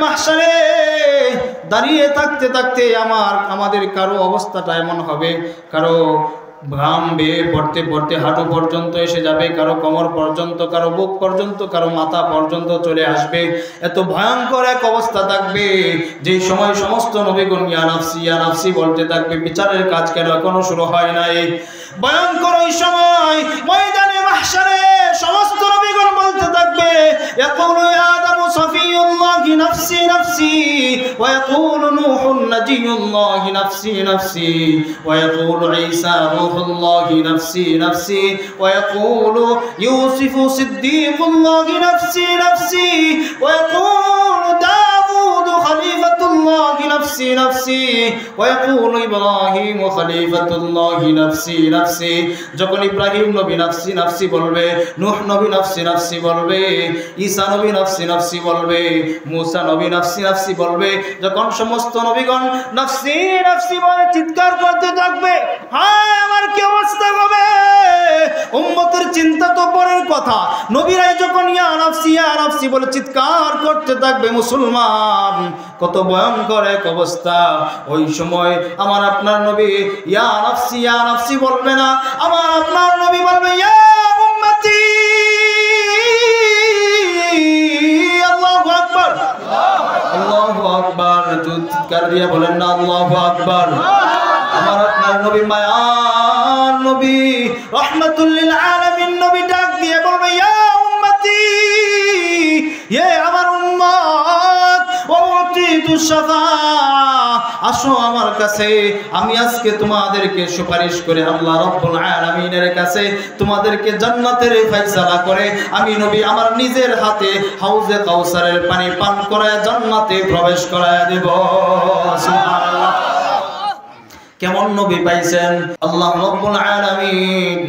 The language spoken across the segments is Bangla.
মাহশারে দাঁড়িয়ে থাকতে থাকতে আমাদের কারো অবস্থাটা এমন হবে, কারো ঘাম বেয়ে পড়তে পড়তে হাঁটু পর্যন্ত এসে যাবে, কারো কোমর পর্যন্ত, কারো বুক পর্যন্ত, কারো মাথা পর্যন্ত চলে আসবে। এত ভয়ঙ্কর এক অবস্থা থাকবে যেই সময় সমস্ত নবীগণ ইয়া নাফসি বলতে থাকবে। বিচারের কাজ কেন এখনো শুরু হয় নাই? ভয়ঙ্কর ওই সময় ময়দানে মাহশারে সমস্ত নবীগণ বলতে থাকবে, ইয়াকুলু ইয়া আদামু সাফিয়ুল্লাহি নাফসি নাফসি, ওয়া ইয়াকুলু নূহুন নাজিয়ুল্লাহি নাফসি নাফসি, ওয়া ইয়াকুলু ঈসা রূহুল্লাহি নাফসি নাফসি, ওয়া ইয়াকুলু ইউসুফু সিদ্দীকুল্লাহি নাফসি নাফসি, ওয়া ইয়াকুলু দাউদ খলিফাতুল্লাহি নাফসি নাফসি, ওয়া ইয়াকুলু ইব্রাহিম খলিফাতুল্লাহি নাফসি নাফসি। যখন ইব্রাহিম নবী নাফসি নাফসি বলবে, নূহ নবী নাফসি নাফসি বলবে, ঈসা নবী নাফসি নাফসি বলবে, মূসা নবী নাফসি নাফসি বলবে, যখন সমস্ত নবীগণ নাফসি নাফসি বলে চিৎকার করতে থাকবে, হায় আমার কি অবস্থা হবে? উম্মতের চিন্তা তো পরের কথা, নবীরাই যখন ইয়া নাফসি বলে চিৎকার করতে থাকবে, মুসলমান কত ভয়ঙ্কর এক অবস্থা। ওই সময় আমার আপনার নবী ইয়া নাফসি বলবে না, আমার আপনার নবী বলবে ইয়া উম্মতি। আল্লাহু আকবার, আল্লাহু আকবার। চিৎকার দিয়ে বলেন না আল্লাহু আকবার। আমার আপনার নবী মায়ার নবী রাহমাতুল লিল আলামিন নবী ডাক দিয়ে বলবে ইয়া উম্মতি, হে আমার উম্মত, ওয়াতিতু শাফাআহ, আসো আমার কাছে, আমি আজকে তোমাদেরকে সুপারিশ করে আল্লাহ রাব্বুল আলামিনের কাছে তোমাদেরকে জান্নাতের ফয়সালা করে আমি নবী আমার নিজের হাতে হাউজে কাউসারের পানি পান করায় জান্নাতে প্রবেশ করায় দেব। সুবহানাল্লাহ। কেমন নবী পাইছেন আল্লাহ রাব্বুল আলামিন?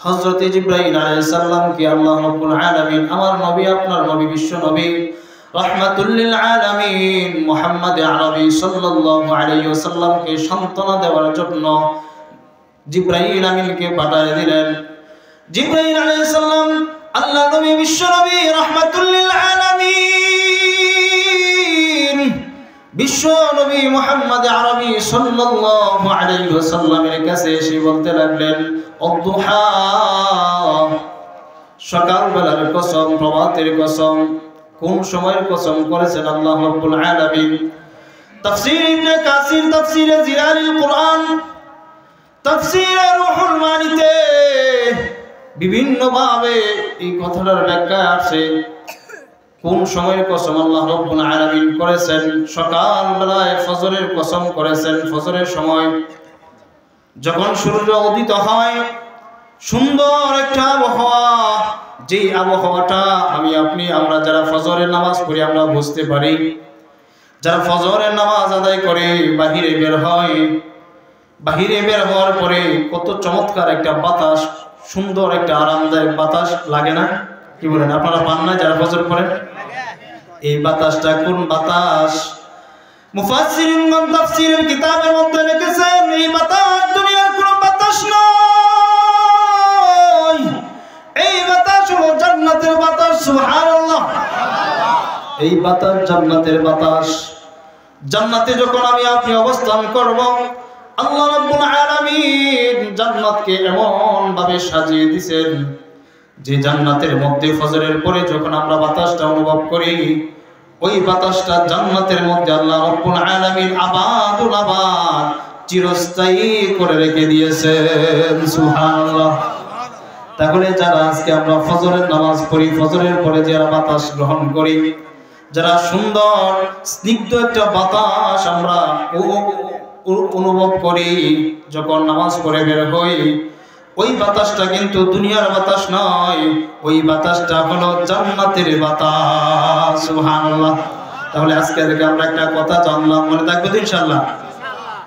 হযরত জিবরাইল আলাইহিস সালাম কি আল্লাহ রাব্বুল আলামিন আমার নবী আপনার নবী বিশ্ব নবী রাহমাতুল লিল আলামিন মুহাম্মদ আরবি সাল্লাল্লাহু আলাইহি ওয়াসাল্লামকে সান্ত্বনা দেওয়ার জন্য জিবরাইল আমিনকে পাঠিয়ে দিলেন। জিবরাইল আলাইহিস সালাম আল্লাহ নবী বিশ্ব নবী রাহমাতুল লিল আলামিন বিশ্ব নবী মুহাম্মদ আরবি সাল্লাল্লাহু আলাইহি ওয়াসাল্লামের কাছে এসে বলতে লাগলেন, অদ্দুহা, সকালবেলার কসম, প্রভাতের কসম, কোন সময়ের কসম করেছেন আল্লাহ রাব্বুল আলামিন? তাফসীর ইবনে কাসির, তাফসীরে জিলালিল কুরআন, তাফসীরে রুহুল মানিতে বিভিন্ন ভাবে এই কথাটার ব্যাখ্যা আছে। কোন সময়ের কসম আল্লাহ রাব্বুল আলামিন করেছেন? সকাল বেলায় ফজরের কসম করেছেন। ফজরের সময় যখন সূর্য উদিত হয়, সুন্দর একটা আবহাওয়া, যে আবহাওয়াটা আমি আপনি আমরা যারা ফজরের নামাজ পড়ি আমরা বুঝতে পারি। যারা ফজরের নামাজ আদায় করে বাহিরে বের হয়, বাহিরে বের হওয়ার পরে কত চমৎকার একটা বাতাস, সুন্দর একটা আরামদায়ক বাতাস লাগে না? কি বলেন আপনারা পান না যারা ফজর পড়েন? এই বাতাসটা কোন বাতাস? মুফাসসিরিনগণ তাফসীরের কিতাবের মধ্যে লিখেছেন, এই বাতাস দুনিয়ার কোনো বাতাস নয়, এই বাতাস হলো জান্নাতের বাতাস। সুবহানাল্লাহ। এই বাতাস জান্নাতের বাতাস। জান্নাতে যখন আমি আপনি অবস্থান করব, আল্লাহ রাব্বুল আলামিন জান্নাতকে এমন ভাবে সাজিয়ে দিয়েছেন যে জান্নাতের মধ্যে ফজরের পরে যখন আমরা বাতাসটা অনুভব করি, ওই বাতাসটা জান্নাতের মধ্যে আল্লাহ রাব্বুল আলামিন আবাদুল আবাদ চিরস্থায়ী করে রেখে দিয়েছেন। সুবহানাল্লাহ। তাহলে যারা আজকে আমরা ফজরের নামাজ পড়ি, ফজরের পরে যারা বাতাস গ্রহণ করি, যারা সুন্দর স্নিগ্ধ একটা বাতাস আমরা অনুভব করি যখন নামাজ পড়ে বের হই, ওই বাতাসটা কিন্তু দুনিয়ার বাতাস নয়, ওই বাতাসটা হলো জান্নাতের বাতাস। সুবহানাল্লাহ। তাহলে আজকে থেকে আমরা একটা কথা জানলাম, মনে থাকবে তো ইনশাআল্লাহ?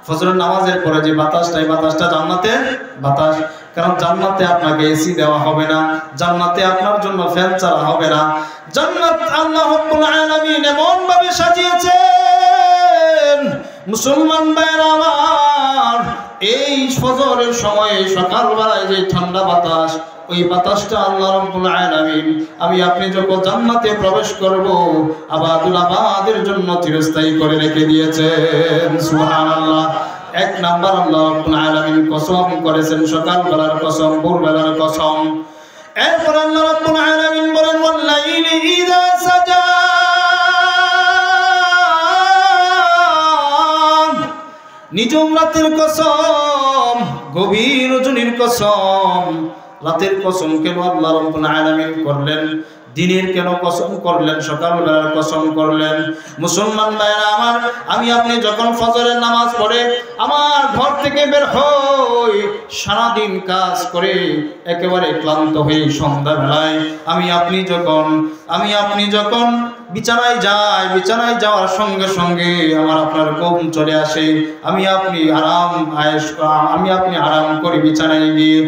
ফজরের নামাজের পরে যে বাতাসটা, এই বাতাসটা জান্নাতের বাতাস। কারণ জান্নাতে আপনাকে এসি দেওয়া হবে না, জান্নাতে আপনার জন্য ফ্যান চালা হবে না। জান্নাত আল্লাহ রাব্বুল আলামিন এমন ভাবে সাজিয়েছেন, মুসলমান ভাইরা আমার, এই ফজরের সময়ে সকালবেলায় যে ঠান্ডা বাতাস, ওই বাতাসটা আল্লাহ রাব্বুল আলামিন আমি আপনি যখন জান্নাতে প্রবেশ করব আবাদুল আবাদের জন্য চিরস্থায়ী করে রেখে দিয়েছেন। সুবহানাল্লাহ। এক নাম্বার আল্লাহ রাব্বুল আলামিন কসম করেছেন সকালবেলার কসম, ভোরবেলার কসম। এরপর আল্লাহ রাব্বুল আলামিন বলেন ওয়াল্লাইলি ইযা সাজা, নিজম রাতের কসম, গভীর রজনীর কসম। রাতের কসম কেন আল্লাহ রাব্বুল আলামিন করলেন? দিনের কেন কসম করলেন? সকালবেলার কসম করলেন? মুসলমান ভাইরা আমার, আমি আপনি যখন ফজরের নামাজ পড়ে আমার ঘর থেকে বের হই, সারাদিন কাজ করে একেবারে ক্লান্ত হয়ে সন্ধ্যাবেলায় আমি আপনি যখন বিছানায় যাই, বিছানায় যাওয়ার সঙ্গে সঙ্গে আমার আপনার ঘুম চলে আসে। আমি আপনি আরাম করি বিছানায় গিয়ে।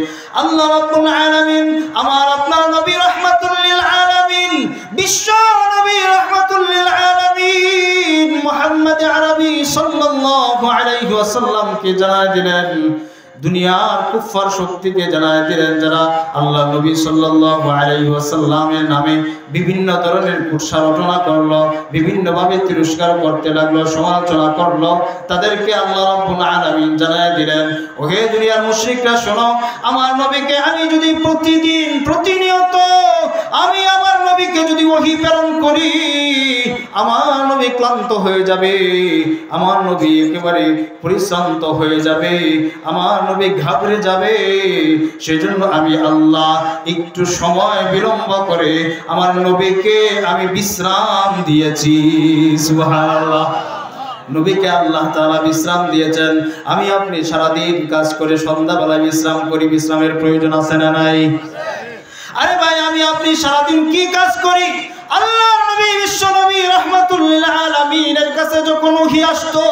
আল্লাহ রাব্বুল আলামিন আমার আপনার নবী রাহমাতুল লিল আলামিন, বিশ্ব নবী রাহমাতুল লিল আলামিন মুহাম্মদ আরবি সাল্লাল্লাহু আলাইহি ওয়াসাল্লামকে জানায় দিলেন, দুনিয়ার কুফার শক্তিকে জানায় দিলেন, যারা আল্লাহ নবী সাল্লাল্লাহু আলাইহি ওয়াসাল্লামের নামে বিভিন্ন ধরনের কুৎসারটনা করলো, বিভিন্নভাবে তিরস্কার করতে লাগলো, সমালোচনা করলো, তাদেরকে আল্লাহ রাব্বুল আলামিন জানায় দিলেন, ওহে দুনিয়ার মুশরিকরা শোনো, আমার নবীকে আমি যদি প্রতিনিয়ত আমি আমার নবীকে যদি ওহী প্রেরণ করি, আমার নবী ক্লান্ত হয়ে যাবে, আমার নবী একেবারে পরিশ্রান্ত হয়ে যাবে, আমার নবী ঘাবড়ে যাবে। সেজন্য আমি আল্লাহ একটু সময় বিলম্ব করে আমার নবীকে আমি বিশ্রাম দিয়েছি। সুবহানাল্লাহ। নবীকে আল্লাহ তাআলা বিশ্রাম দিয়েছেন। আমি আপনি সারাদিন কাজ করে সন্ধ্যাবেলায় বিশ্রাম করি, বিশ্রামের প্রয়োজন আছে না নাই? আরে ভাই, আমি আপনি সারাদিন কি কাজ করি? আল্লাহর নবী বিশ্ব নবী রাহমাতুল লিল আলামিনের কাছে যখন ওহী আসতো,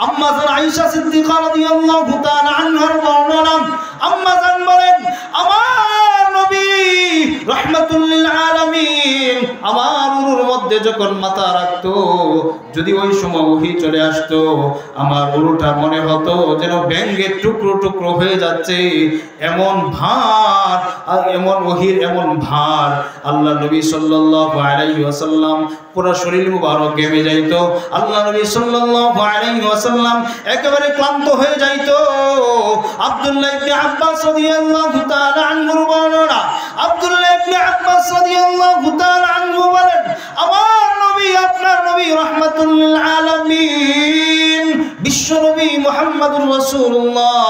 আম্মা জান আয়েশা সিদ্দিকা রাদিয়াল্লাহু তাআলা আনহার বর্ণনা, আম্মা জান বলেন, আমার নবী রাহমাতুল লিল আলামিন আমার উরুর মধ্যে যখন মাথা রাখতো, যদি ওই সময় ওহী চলে আসতো, আমার উরুটা মনে হতো যেন ব্যাঙের টুকরো টুকরো হয়ে যাচ্ছে, এমন ভার আর এমন ওহীর এমন ভার। আল্লাহ নবী সাল্লাল্লাহু আলাইহি ওয়াসাল্লাম পুরো শরীর মুবারক ঘেমে যাইতো। আল্লাহ নবী সাল্লাল্লাহু আলাইহি ওয়াসাল্লাম একেবারে ক্লান্ত হয়ে যাইতো। আব্দুল্লাহ ইবনে আব্বাস রাদিয়াল্লাহু তাআলা আনহুর বর্ণনা, আব্দুল্লাহ ইবনে আব্বাস রাদিয়াল্লাহু তাআলা আনহু বলেন, আমার নবী আপনার নবী রাহমাতুল লিল আলামিন বিশ্ব নবী মুহাম্মদুর রাসূলুল্লাহ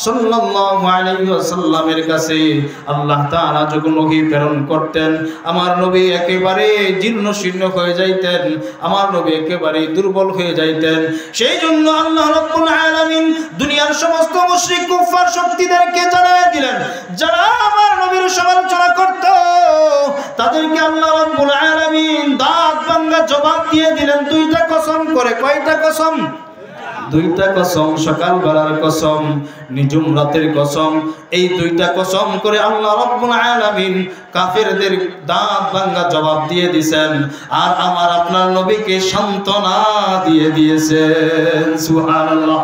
সাল্লাল্লাহু আলাইহি ওয়াসাল্লামের কাছে আল্লাহ তাআলা যখন ওহী প্রেরণ করতেন, আমার নবী একেবারে জীর্ণ শীর্ণ হয়ে যাইতেন, আমার নবী একেবারে দুর্বল হয়ে যাইতেন। সেই জন্য আল্লাহ রাব্বুল আলামিন দুনিয়ার সমস্ত মুশরিক কুফার শক্তিদেরকে জানায় দিলেন, যারা আমার নবীর সমালোচনা করত, তাদেরকে আল্লাহ রাব্বুল আলামিন দাঁত ভাঙা জবাব দিয়ে দিলেন দুইটা কসম করে। কয়টা কসম? দুইটা কসম, সকালবেলার কসম, নিজুম রাতের কসম। এই দুইটা কসম করে আল্লাহ রাব্বুল আলামিন কাফেরদের দাঁত ভাঙা জবাব দিয়ে দিয়েছেন, আর আমার আপনার নবীকে সান্ত্বনা দিয়ে দিয়েছেন। সুবহানাল্লাহ।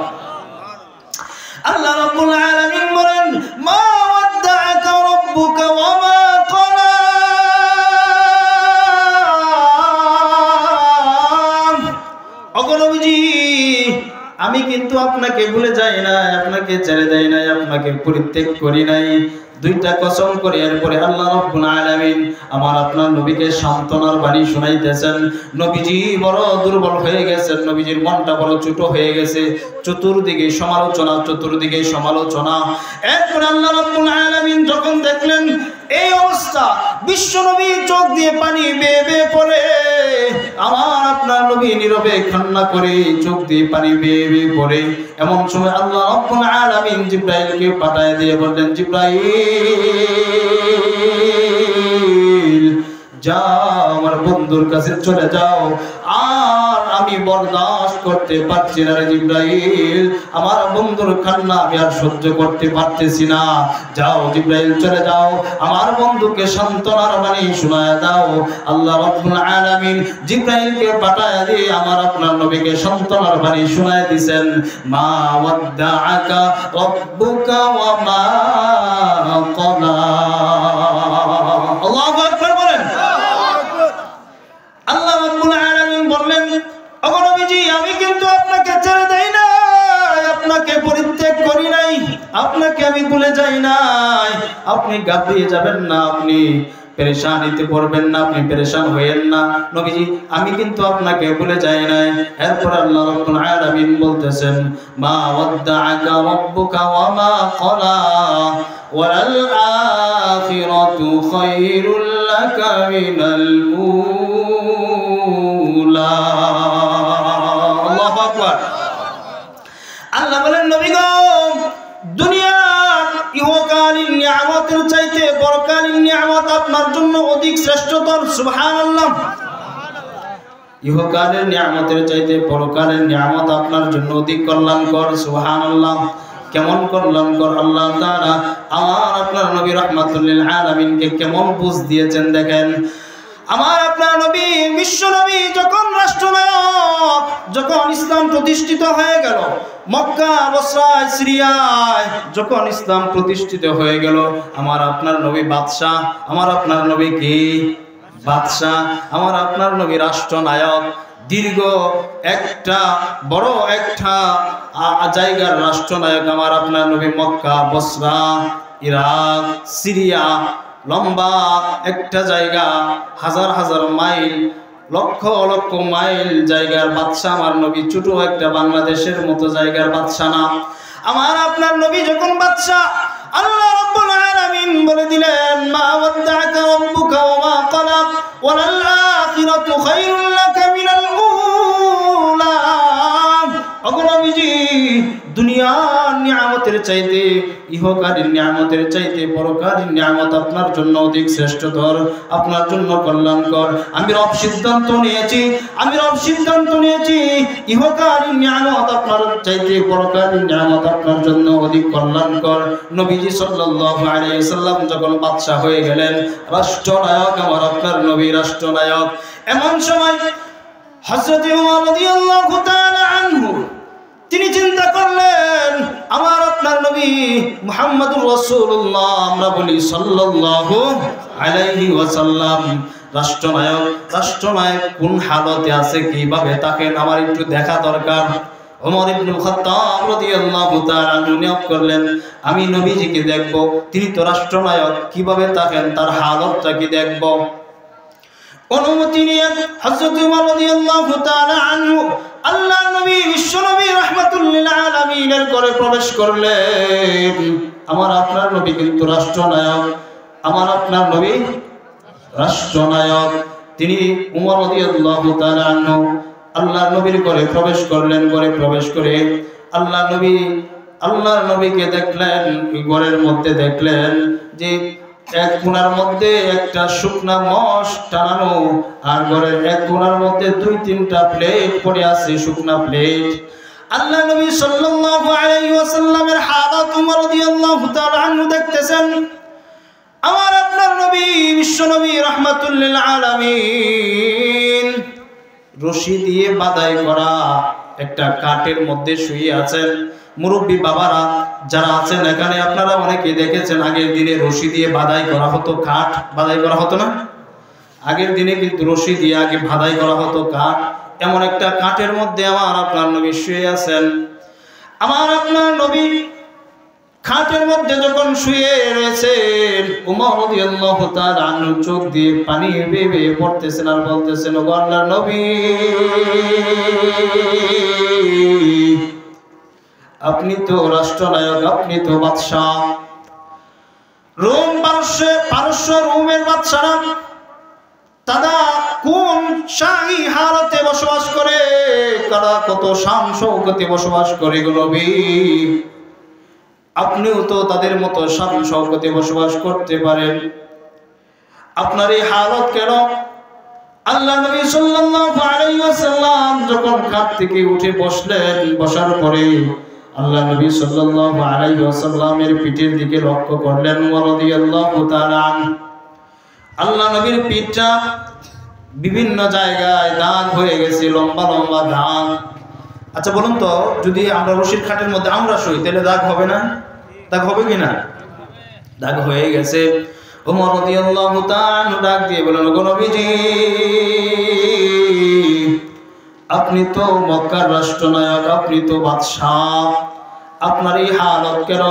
আল্লাহ রাব্বুল আলামিন বলেন, মা ওয়াদ্দাআকা রাব্বুকা ওয়া মা ক্বালা। ওগো নবীজি, আমি কিন্তু আপনাকে ভুলে যাই না, আপনাকে ছেড়ে দেই নাই, আপনাকে পরিত্যাগ করি নাই। দুইটা কসম করে এরপরে আল্লাহ রাব্বুল আলামিন আমার আপনার নবীকে সান্ত্বনার বাণী শোনাইতেছেন। নবীজি বড় দুর্বল হয়ে গেছেন, নবীজির মনটা বড় ছোট হয়ে গেছে, চতুর্দিকে সমালোচনা। এরপরে আল্লাহ রাব্বুল আলামিন যখন দেখলেন এই অবস্থা, বিশ্ব নবী চোখ দিয়ে পানি বেয়ে বেয়ে পড়ে, আমার আপনার নবী নীরবে কান্না করে চোখ দিয়ে পানি বেয়ে বেয়ে পড়ে, এমন সময় আল্লাহ রাব্বুল আলামিন জিবরাইলকে পাঠায় দিয়ে বললেন, যাও আমার বন্ধুর কাছে চলে যাও, আর আমি বরদাস্ত করতে পারছি না রে জিবরাইল, আমার বন্ধুর কান্না আমি আর সহ্য করতে পারতেছি না। যাও জিবরাইল চলে যাও, আমার বন্ধুকে সান্ত্বনার বাণী শোনায় দাও। আল্লাহ রাব্বুল আলামিন জিবরাইলকে পাঠায় দিয়ে আমার আপনার নবীকে সান্ত্বনার বাণী শোনায় দিয়েছেন। মা ওয়াদ্দাআকা রাব্বুকা ওয়া মা ক্বালা। আল্লাহু আকবার বলেন। আল্লাহ রাব্বুল আলামিন বললেন, ওগো নবীজি আমি কিন্তু আপনাকে ছেড়ে দেই না, আপনাকে পরিত্যাগ করি নাই, আপনাকে আমি ভুলে যাই নাই। আপনি ঘাবড়িয়ে যাবেন না, আপনি পেরেশানিতে পড়বেন না, আপনি পেরেশান হইেন না নবীজি, আমি কিন্তু আপনাকে ভুলে যাই নাই। এরপর আল্লাহ রাব্বুল আলামিন বলতেছেন, মা ওয়াদ্দাআকা রাব্বুকা ওয়া মা ক্বালা ওয়াল আখিরাতু খায়রুল লাকা মিনাল উলা। আল্লাহু আকবার। আল্লাহ বলেন, নবী গো, দুনিয়ার ইহকালীন নিয়ামতের চাইতে পরকালীন নিয়ামত আপনার জন্য অধিক শ্রেষ্ঠতর। সুবহানাল্লাহ। ইহকালের নিয়ামতের চাইতে পরকালের নিয়ামত আপনার জন্য অধিক কল্যাণকর। সুবহানাল্লাহ। কেমন কল্যাণকর! আল্লাহ তাআলা আমার আপনার নবী রাহমাতুল লিল আলামিনকে কেমন বুঝ দিয়েছেন দেখেন। আমার আপনার নবী বিশ্ব নবী যখন রাষ্ট্রনায়ক, যখন ইসলাম প্রতিষ্ঠিত হয়ে গেল, মক্কা, বসরা, সিরিয়ায় যখন ইসলাম প্রতিষ্ঠিত হয়ে গেল, আমার আপনার নবী বাদশাহ, আমার আপনার নবী কি বাদশাহ, আমার আপনার নবী রাষ্ট্রনায়ক। দীর্ঘ একটা বড় একটা জায়গার রাষ্ট্রনায়ক আমার আপনার নবী। মক্কা, বসরা, ইরাক, সিরিয়া, লম্বা একটা জায়গা, হাজার হাজার মাইল, লক্ষ লক্ষ মাইল জায়গার বাদশা আমার নবী। ছোট একটা বাংলাদেশের মতো জায়গার বাদশা না। আমার আপনার নবী যখন বাদশা, আল্লাহ রাব্বুল আলামিন বলে দিলেন, মা ওয়াদ্দাআকা রাব্বুকা ওয়া মা ক্বালা ওয়াল আখিরাতু খায়রুল লাকা মিনাল উলা। ওগো নবীজি, দুনিয়ার নিয়ামতের চাইতে, ইহকালীন নিয়ামতের চাইতে পরকালীন নিয়ামত আপনার জন্য অধিক শ্রেষ্ঠতর, আপনার জন্য কল্যাণকর। আমি রব সিদ্ধান্ত নিয়েছি ইহকালীন নিয়ামত আপনার চাইতে পরকালীন নিয়ামত আপনার জন্য অধিক কল্যাণকর। নবীজি সাল্লাল্লাহু আলাইহি ওয়াসাল্লাম যখন বাদশা হয়ে গেলেন, রাষ্ট্রনায়ক, আমার আপনার নবী রাষ্ট্রনায়ক, এমন সময় হযরত ওমর রাদিয়াল্লাহু তাআলা আনহু তিনি চিন্তা করলেন, আমার আপনার নবী মুহাম্মদুর রাসূলুল্লাহ, আমরা বলি সাল্লাল্লাহু আলাইহি ওয়াসাল্লাম, রাষ্ট্রনায়ক কোন হালতে আছে, কিভাবে তাকে আমার একটু দেখা দরকার। ওমর ইবনুল খাত্তাব রাদিয়াল্লাহু তাআলা নিয়োগ করলেন, আমি নবীজিকে দেখব, তিনি তো রাষ্ট্রনায়ক, কিভাবে থাকেন, তার হালতটা কি দেখব। অনুমতি নিয়ে হযরত ওমর রাদিয়াল্লাহু তাআলা আনহু আল্লাহর নবী বিশ্বনবী রাহমাতুল লিল আলামিনের ঘরে প্রবেশ করলেন। আমার আপনার নবী কিন্তু রাষ্ট্রনায়ক, আমার আপনার নবী রাষ্ট্রনায়ক। তিনি ওমর রাদিয়াল্লাহু তাআলা আনহু আল্লাহর নবীর ঘরে প্রবেশ করলেন। ঘরে প্রবেশ করে আল্লাহর নবীকে দেখলেন, ঘরের মধ্যে দেখলেন যে এক কোণার মধ্যে একটা শুকনা মশ টানানো, আর ঘরের এক কোণার মধ্যে 2-3টা প্লেট পড়ে আছে, শুকনা প্লেট। আল্লাহ নবী সাল্লাল্লাহু আলাইহি ওয়াসাল্লামের হালাত ওমর রাদিয়াল্লাহু তাআলা আনহু দেখতেছেন। আমার আপনার নবী বিশ্বনবী রাহমাতুল লিল আলামিন রশি দিয়ে বাঁধাই করা একটা কাঠের মধ্যে শুয়ে আছেন। মুরব্বী বাবারা যারা আছেন এখানে, আপনারা অনেকে দেখেছেন আগের দিনে রশি দিয়ে বাঁধাই করা হতো, কাঠ বাঁধাই করা হতো না? আগের দিনে কিন্তু রশি দিয়ে আগে বাঁধাই করা হতো কাঠ। এমন একটা কাঠের মধ্যে আমার আপনার নবী শুয়ে আছেন। আমার আপনার নবী খাটের মধ্যে যখন শুয়ে রয়েছেন, ওমর রাদিয়াল্লাহু তাআলা আনহু চোখ দিয়ে পানি বেয়ে বেয়ে পড়তেছেন আর বলতেছেন, ও আল্লাহর নবী, আপনি তো রাষ্ট্রনায়ক, আপনি তো বাদশাহ, রোম পারস্য রোমের বাদশারা তারা কোন শাহী হালতে বসবাস করে, তারা কত শান শৌকতে বসবাস করে গো নবী, আপনিও তো তাদের মতো শান শৌকতে বসবাস করতে পারেন। আপনার এই হালত কেন? আল্লাহ নবী সাল্লাল্লাহু আলাইহি ওয়াসাল্লাম যখন খাট থেকে উঠে বসলেন, বসার পরে আল্লাহ নবী সাল্লাল্লাহু আলাইহি ওয়াসাল্লামের পিঠের দিকে লক্ষ্য করলেন। রাদিয়াল্লাহু তাআলা আল্লাহ নবীর পিঠটা বিভিন্ন জায়গায় দাগ হয়ে গেছে, লম্বা লম্বা দাগ। আচ্ছা বলুন তো, যদি আমরা রশির খাটের মধ্যে আমরা শুই তাহলে দাগ হবে না? দাগ হবে কিনা? দাগ হয়ে গেছে। ওমর রাদিয়াল্লাহু তাআলা ডাক দিয়ে বললেন, গো নবীজি, আপনি তো মক্কার রাষ্ট্রনায়ক, আপনি তো বাদশাহ, আপনার এই হালত কেন?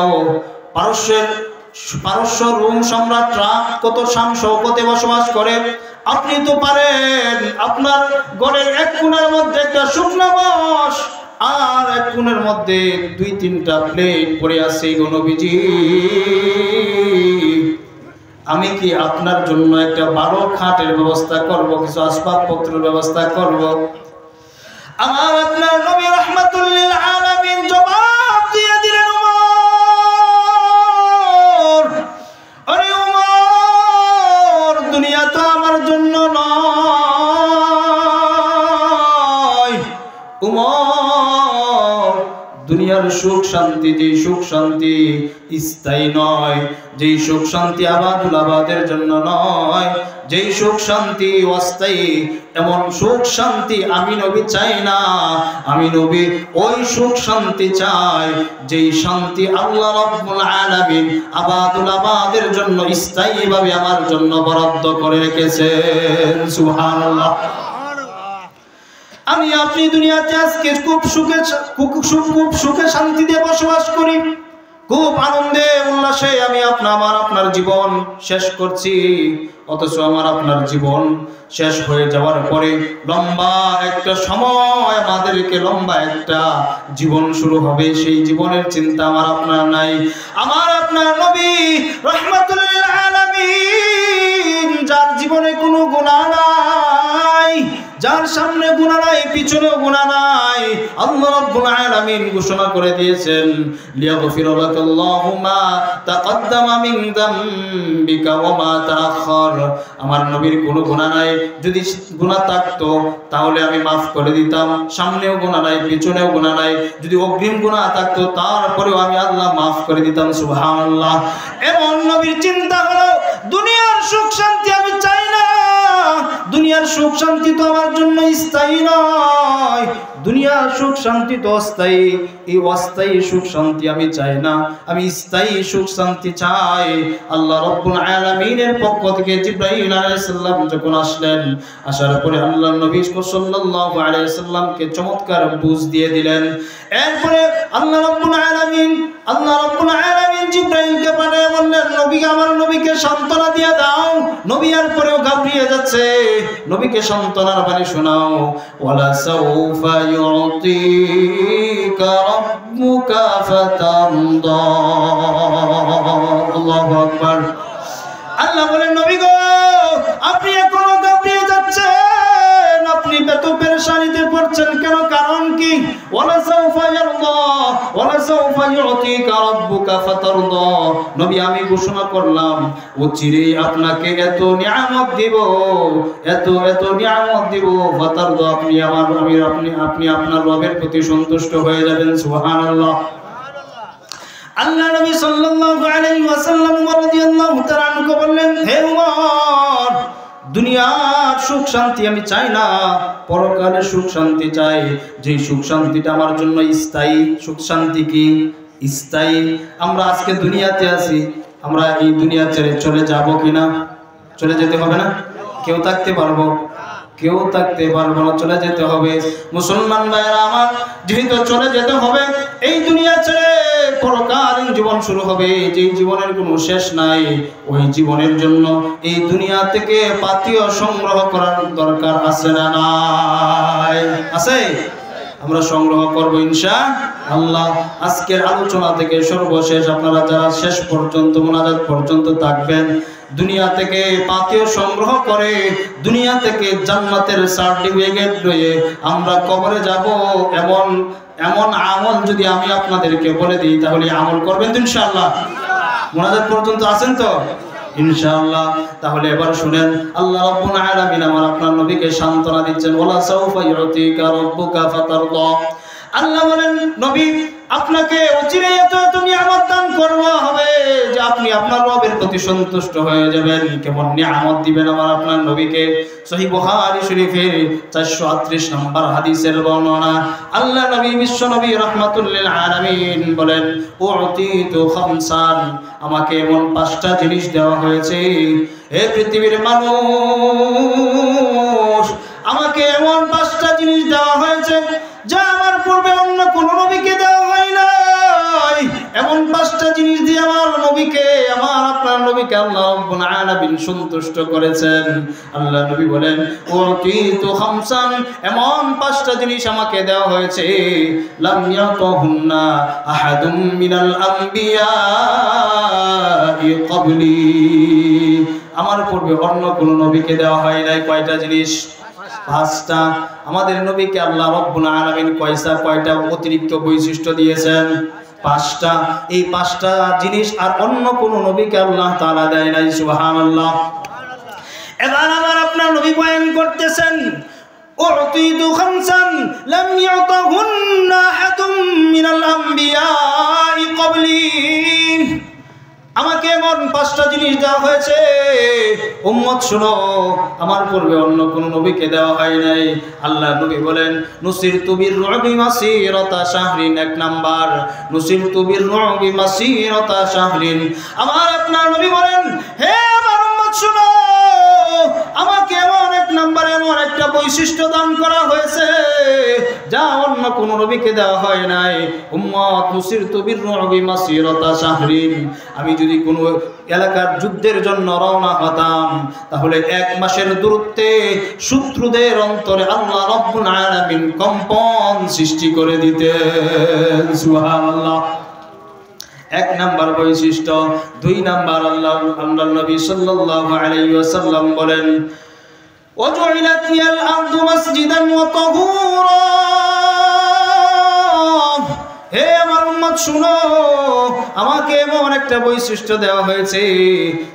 পারস্য রোম সম্রাটরা কত শান শৌকতে বসবাস করে, আপনি তো পারেন আপনার ঘরের এক কোণের মধ্যে একটা শুকনো বাঁশ আর এক কোণের মধ্যে 2-3টা প্লেট পড়ে আছে। গো নবীজি, আমি কি আপনার জন্য একটা ভালো খাটের ব্যবস্থা করব, কিছু আসবাবপত্রের ব্যবস্থা করব? আমার আপনার নবী রাহমাতুল লিল আলামিন জবাব দিয়ে দিলেন, ওমর, আরে ওমর, দুনিয়া তো আমার জন্য নয়। ওমর, দুনিয়ার সুখ শান্তি, যে সুখ শান্তি স্থায়ী নয়, যেই সুখ শান্তি আবাদুল আবাদের জন্য নয়, যেই সুখ শান্তি অস্থায়ী, এমন সুখ শান্তি আমি নবী চাই না। আমি নবী ওই সুখ শান্তি চাই যেই শান্তি আল্লাহ রাব্বুল আলামিন আবাদুল আবাদের জন্য স্থায়ীভাবে আমার জন্য বরাদ্দ করে রেখেছেন। সুবহানাল্লাহ। আমি আপনি দুনিয়াতে আজকে খুব সুখে শান্তিতে বসবাস করি, খুব আনন্দে উল্লাসে আমি আপনার জীবন শেষ করছি। অথচ আমার আপনার জীবন শেষ হয়ে যাওয়ার পরে লম্বা একটা সময় আমাদেরকে, লম্বা একটা জীবন শুরু হবে, সেই জীবনের চিন্তা আমার আপনার নাই। আমার আপনার নবী রাহমাতুল লিল আলামিন, যার জীবনে কোনো গুনাহ নাই, যার সামনে গুনাহ নাই, পিছনেও গুনাহ নাই, আল্লাহ রাব্বুল আলামিন ঘোষণা করে দিয়েছেন, লিয়াগফির লাকাল্লাহু মা তাকদ্দামা মিন যামবিকা ওয়া মা তাআখার। আমার নবীর কোনো গুনাহ নাই, যদি গুনাহ থাকতো তাহলে আমি মাফ করে দিতাম। সামনেও গুনাহ নাই, পিছনেও গুনাহ নাই, যদি অগ্রিম গুনাহ থাকতো তারপরেও আমি আল্লাহ মাফ করে দিতাম। সুবহানাল্লাহ। এমন নবীর চিন্তা হলো, দুনিয়ার সুখ শান্তি আমি চাই না, দুনিয়ার সুখ শান্তি তো আমার জন্য স্থায়ী নয়, দুনিয়ার সুখ শান্তি তো অস্থায়ী, এই অস্থায়ী সুখ শান্তি আমি চাই না, আমি স্থায়ী সুখ শান্তি চাই। আল্লাহ রাব্বুল আলামিনের পক্ষ থেকে জিবরাইল আলাইহিস সালাম যখন আসলেন, আসার পরে আল্লাহ নবী সাল্লাল্লাহু আলাইহি সাল্লামকে চমৎকার বুঝ দিয়ে দিলেন। এরপরে আল্লাহ রাব্বুল আলামিন জিবরাইলকে পাঠিয়ে বললেন, নবী, আমার নবীকে সান্ত্বনা দিয়ে দাও। নবী আর পরেও ঘাবড়িয়ে যাচ্ছে, নবীকে সান্ত্বনার বাণী শোনাও। ওয়ালা সাউফা ইউতিকা রাব্বুকা ফাতারদা। আল্লাহু আকবার। আল্লাহ বলেন, নবী গো, আপনি এখনো ঘাবড়িয়ে যাচ্ছেন, আপনি এত পেরেশানিতে পড়ছেন কেন? কারণ কি? ওয়ালা সাউফা ইয়ারদা ওয়ালা সাউফা ইউতিকা রাব্বুকা ফাতারদা। নবী, আমি ঘোষণা করলাম অচিরেই আপনাকে এত নিয়ামত দিব, এত নিয়ামত দিব, ফাতারদা, আপনি আপনার রবের প্রতি সন্তুষ্ট হয়ে যাবেন। সুবহানাল্লাহ। আল্লাহ নবী সাল্লাল্লাহু আলাইহি ওয়াসাল্লাম রাদিয়াল্লাহু তাআলা আনহু বললেন, হে ওমর, দুনিয়ার সুখ শান্তি আমি চাই না, পরকালের সুখ শান্তি চাই, যে সুখ শান্তিটা আমার জন্য স্থায়ী। সুখ শান্তি কি? স্থায়ী। আমরা আজকে দুনিয়াতে আছি, আমরা এই দুনিয়া ছেড়ে চলে যাব কিনা? চলে যেতে হবে না? কেউ থাকতে পারবো? কেউ থাকতে পারবো না, চলে যেতে হবে। মুসলমান ভাইরা আমার, যেহেতু চলে যেতে হবে, এই দুনিয়া ছেড়ে পরকালীন জীবন শুরু হবে, যেই জীবনের কোনো শেষ নাই, ওই জীবনের জন্য এই দুনিয়া থেকে পাথেয় সংগ্রহ করার দরকার আছে না নাই? আছে? আমরা সংগ্রহ করবো ইনশাআল্লাহ। আজকের আলোচনা থেকে সর্বশেষ আপনারা যারা শেষ পর্যন্ত মোনাজাত পর্যন্ত থাকবেন, দুনিয়া থেকে পাথেয় সংগ্রহ করে, দুনিয়া থেকে জান্নাতের সার্টিফিকেট লয়ে আমরা কবরে যাব, এমন আমল যদি আমি আপনাদেরকে বলে দিই, তাহলে আমল করবেন তো ইনশাআল্লাহ? মোনাজাত পর্যন্ত আছেন তো? ইনশাআল্লাহ। তাহলে এবার শুনেন, আল্লাহ রাব্বুল আলামিন আমার আপনার নবীকে সান্ত্বনা দিচ্ছেন, ওয়ালা সাউফা ইউতিকা রাব্বুকা ফাতারদা। আল্লাহ বলেন, নবী আপনাকে অচিরেই এত নিয়ামত দান করওয়া হবে যে আপনি আপনার রবের প্রতি সন্তুষ্ট হয়ে যাবেন। কেমন নিয়ামত দিবেন আমার আপনার নবীকে? সহিহ বুখারী শরীফের 438 নম্বর হাদিসের বর্ণনা। আল্লাহ নবী বিশ্ব নবী রাহমাতুল লিল আলামিন বলেন, উতিতু খামসান, আমাকে এমন 5টা জিনিস দেওয়া হয়েছে। হে পৃথিবীর মানুষ, আমাকে এমন 5টা জিনিস দেওয়া হয়েছে যা আমার পূর্বে অন্য কোন নবীকে দেওয়া হয় নাই। এমন 5টা জিনিস দিয়ে আমার নবীকে, আমার আপনার নবীকে আল্লাহ রাব্বুল আলামিন সন্তুষ্ট করেছেন। আল্লাহ নবী বলেন, উতিতু খামসান, এমন 5টা জিনিস আমাকে দেওয়া হয়েছে, লাম ইয়াতাহুন্না আহাদুম মিনাল আম্বিয়া'i ক্বাবলি, আমার পূর্বে অন্য কোন নবীকে দেওয়া হয় নাই। কয়টা জিনিস? 5টা। আমাদের নবীকে আল্লাহ রাব্বুল আলামিন কয়টা অতিরিক্ত বৈশিষ্ট্য দিয়েছেন? 5টা। এই 5টা জিনিস আর অন্য কোন নবীকে আল্লাহ তাআলা দেয় নাই। সুবহানাল্লাহ। এবার আমার আপনার নবী বয়ান করতেছেন, উতিতু খামসান লাম ইয়াতাহুন্না আহাদুম মিনাল আম্বিয়া'i ক্বাবলি, আমাকে এমন 5টা জিনিস দেওয়া হয়েছে, উম্মত শুনো, আমার পূর্বে অন্য কোন নবীকে দেওয়া হয় নাই। আল্লাহ নবী বলেন, নুসিরতু বির-রু'বি মাসিরাতা শাহরিন। 1 নাম্বার, নুসিরতু বির-রু'বি মাসিরাতা শাহরিন। আমার আপনার নবী বলেন, হে আমার উম্মত শুনো, আমাকে এমন 1 নাম্বার এমন একটা বৈশিষ্ট্য দান করা হয়েছে যা অন্য কোন নবীকে দেওয়া হয় নাই। উম্মত, নুসিরতু বির-রু'বি মাসিরাতা শাহরিন, আমি যদি কোনো এলাকার যুদ্ধের জন্য রওনা হতাম, তাহলে 1 মাসের দূরত্বে শত্রুদের অন্তরে আল্লাহ রাব্বুল আলামিন কম্পন সৃষ্টি করে দিতেন। সুবহানাল্লাহ। 1 নাম্বার বৈশিষ্ট্য। 2 নাম্বার, আল্লাহ নবী সাল্লাল্লাহু আলাইহি ওয়াসাল্লাম বলেন, ওয়াজুইলাত লিয়াল আরদু মাসজিদান ওয়া তাহুরা। হে আমার উম্মত শুনো, আমাকে এমন একটা বৈশিষ্ট্য দেওয়া হয়েছে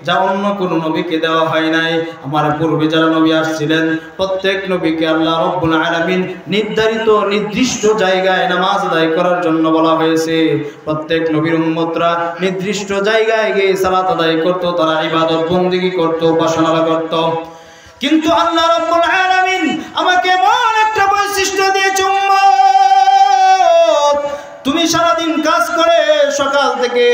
যা অন্য কোন নবীকে দেওয়া হয় নাই। আমার পূর্বে যারা নবী আসছিলেন, প্রত্যেক নবীকে আল্লাহ রাব্বুল আলামিন নির্দিষ্ট জায়গায় নামাজ আদায় করার জন্য বলা হয়েছে। প্রত্যেক নবীর উম্মতরা নির্দিষ্ট জায়গায় গিয়ে সালাত আদায় করত, তারা ইবাদত বন্দেগী করত, উপাসনা করত। কিন্তু আল্লাহ রাব্বুল আলামিন আমাকে এমন একটা বৈশিষ্ট্য দিয়েছে, তুমি সারাদিন কাজ করে সকাল থেকে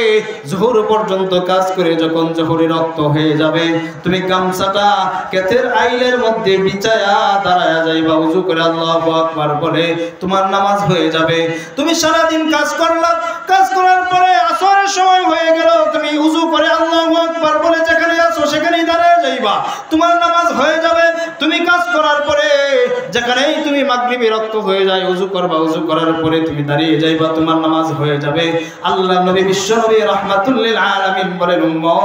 জোহর পর্যন্ত কাজ করে যখন জোহরে রক্ত হয়ে যাবে, তুমি গামছাটা ক্ষেতের আইলের মধ্যে বিছায়া দাঁড়ায়া যাইবা, ওযু করে আল্লাহু আকবার বলে তোমার নামাজ হয়ে যাবে। তুমি সারাদিন কাজ করলা, কাজ করার পরে আসরের সময় হয়ে গেল, তুমি ওযু করে আল্লাহু আকবার বলে যেখানে আছো সেখানেই দাঁড়ায়া যাইবা, তোমার নামাজ হয়ে যাবে। তুমি কাজ করার পরে যেখানেই তুমি মাগরিবে রক্ত হয়ে যায়, ওযু করবা, ওযু করার পরে তুমি দাঁড়িয়ে যাইবা, তোমার নামাজ হয়ে যাবে। আল্লাহ নবী বিশ্ব নবী রাহমাতুল লিল আলামিন বলেন, উম্মত,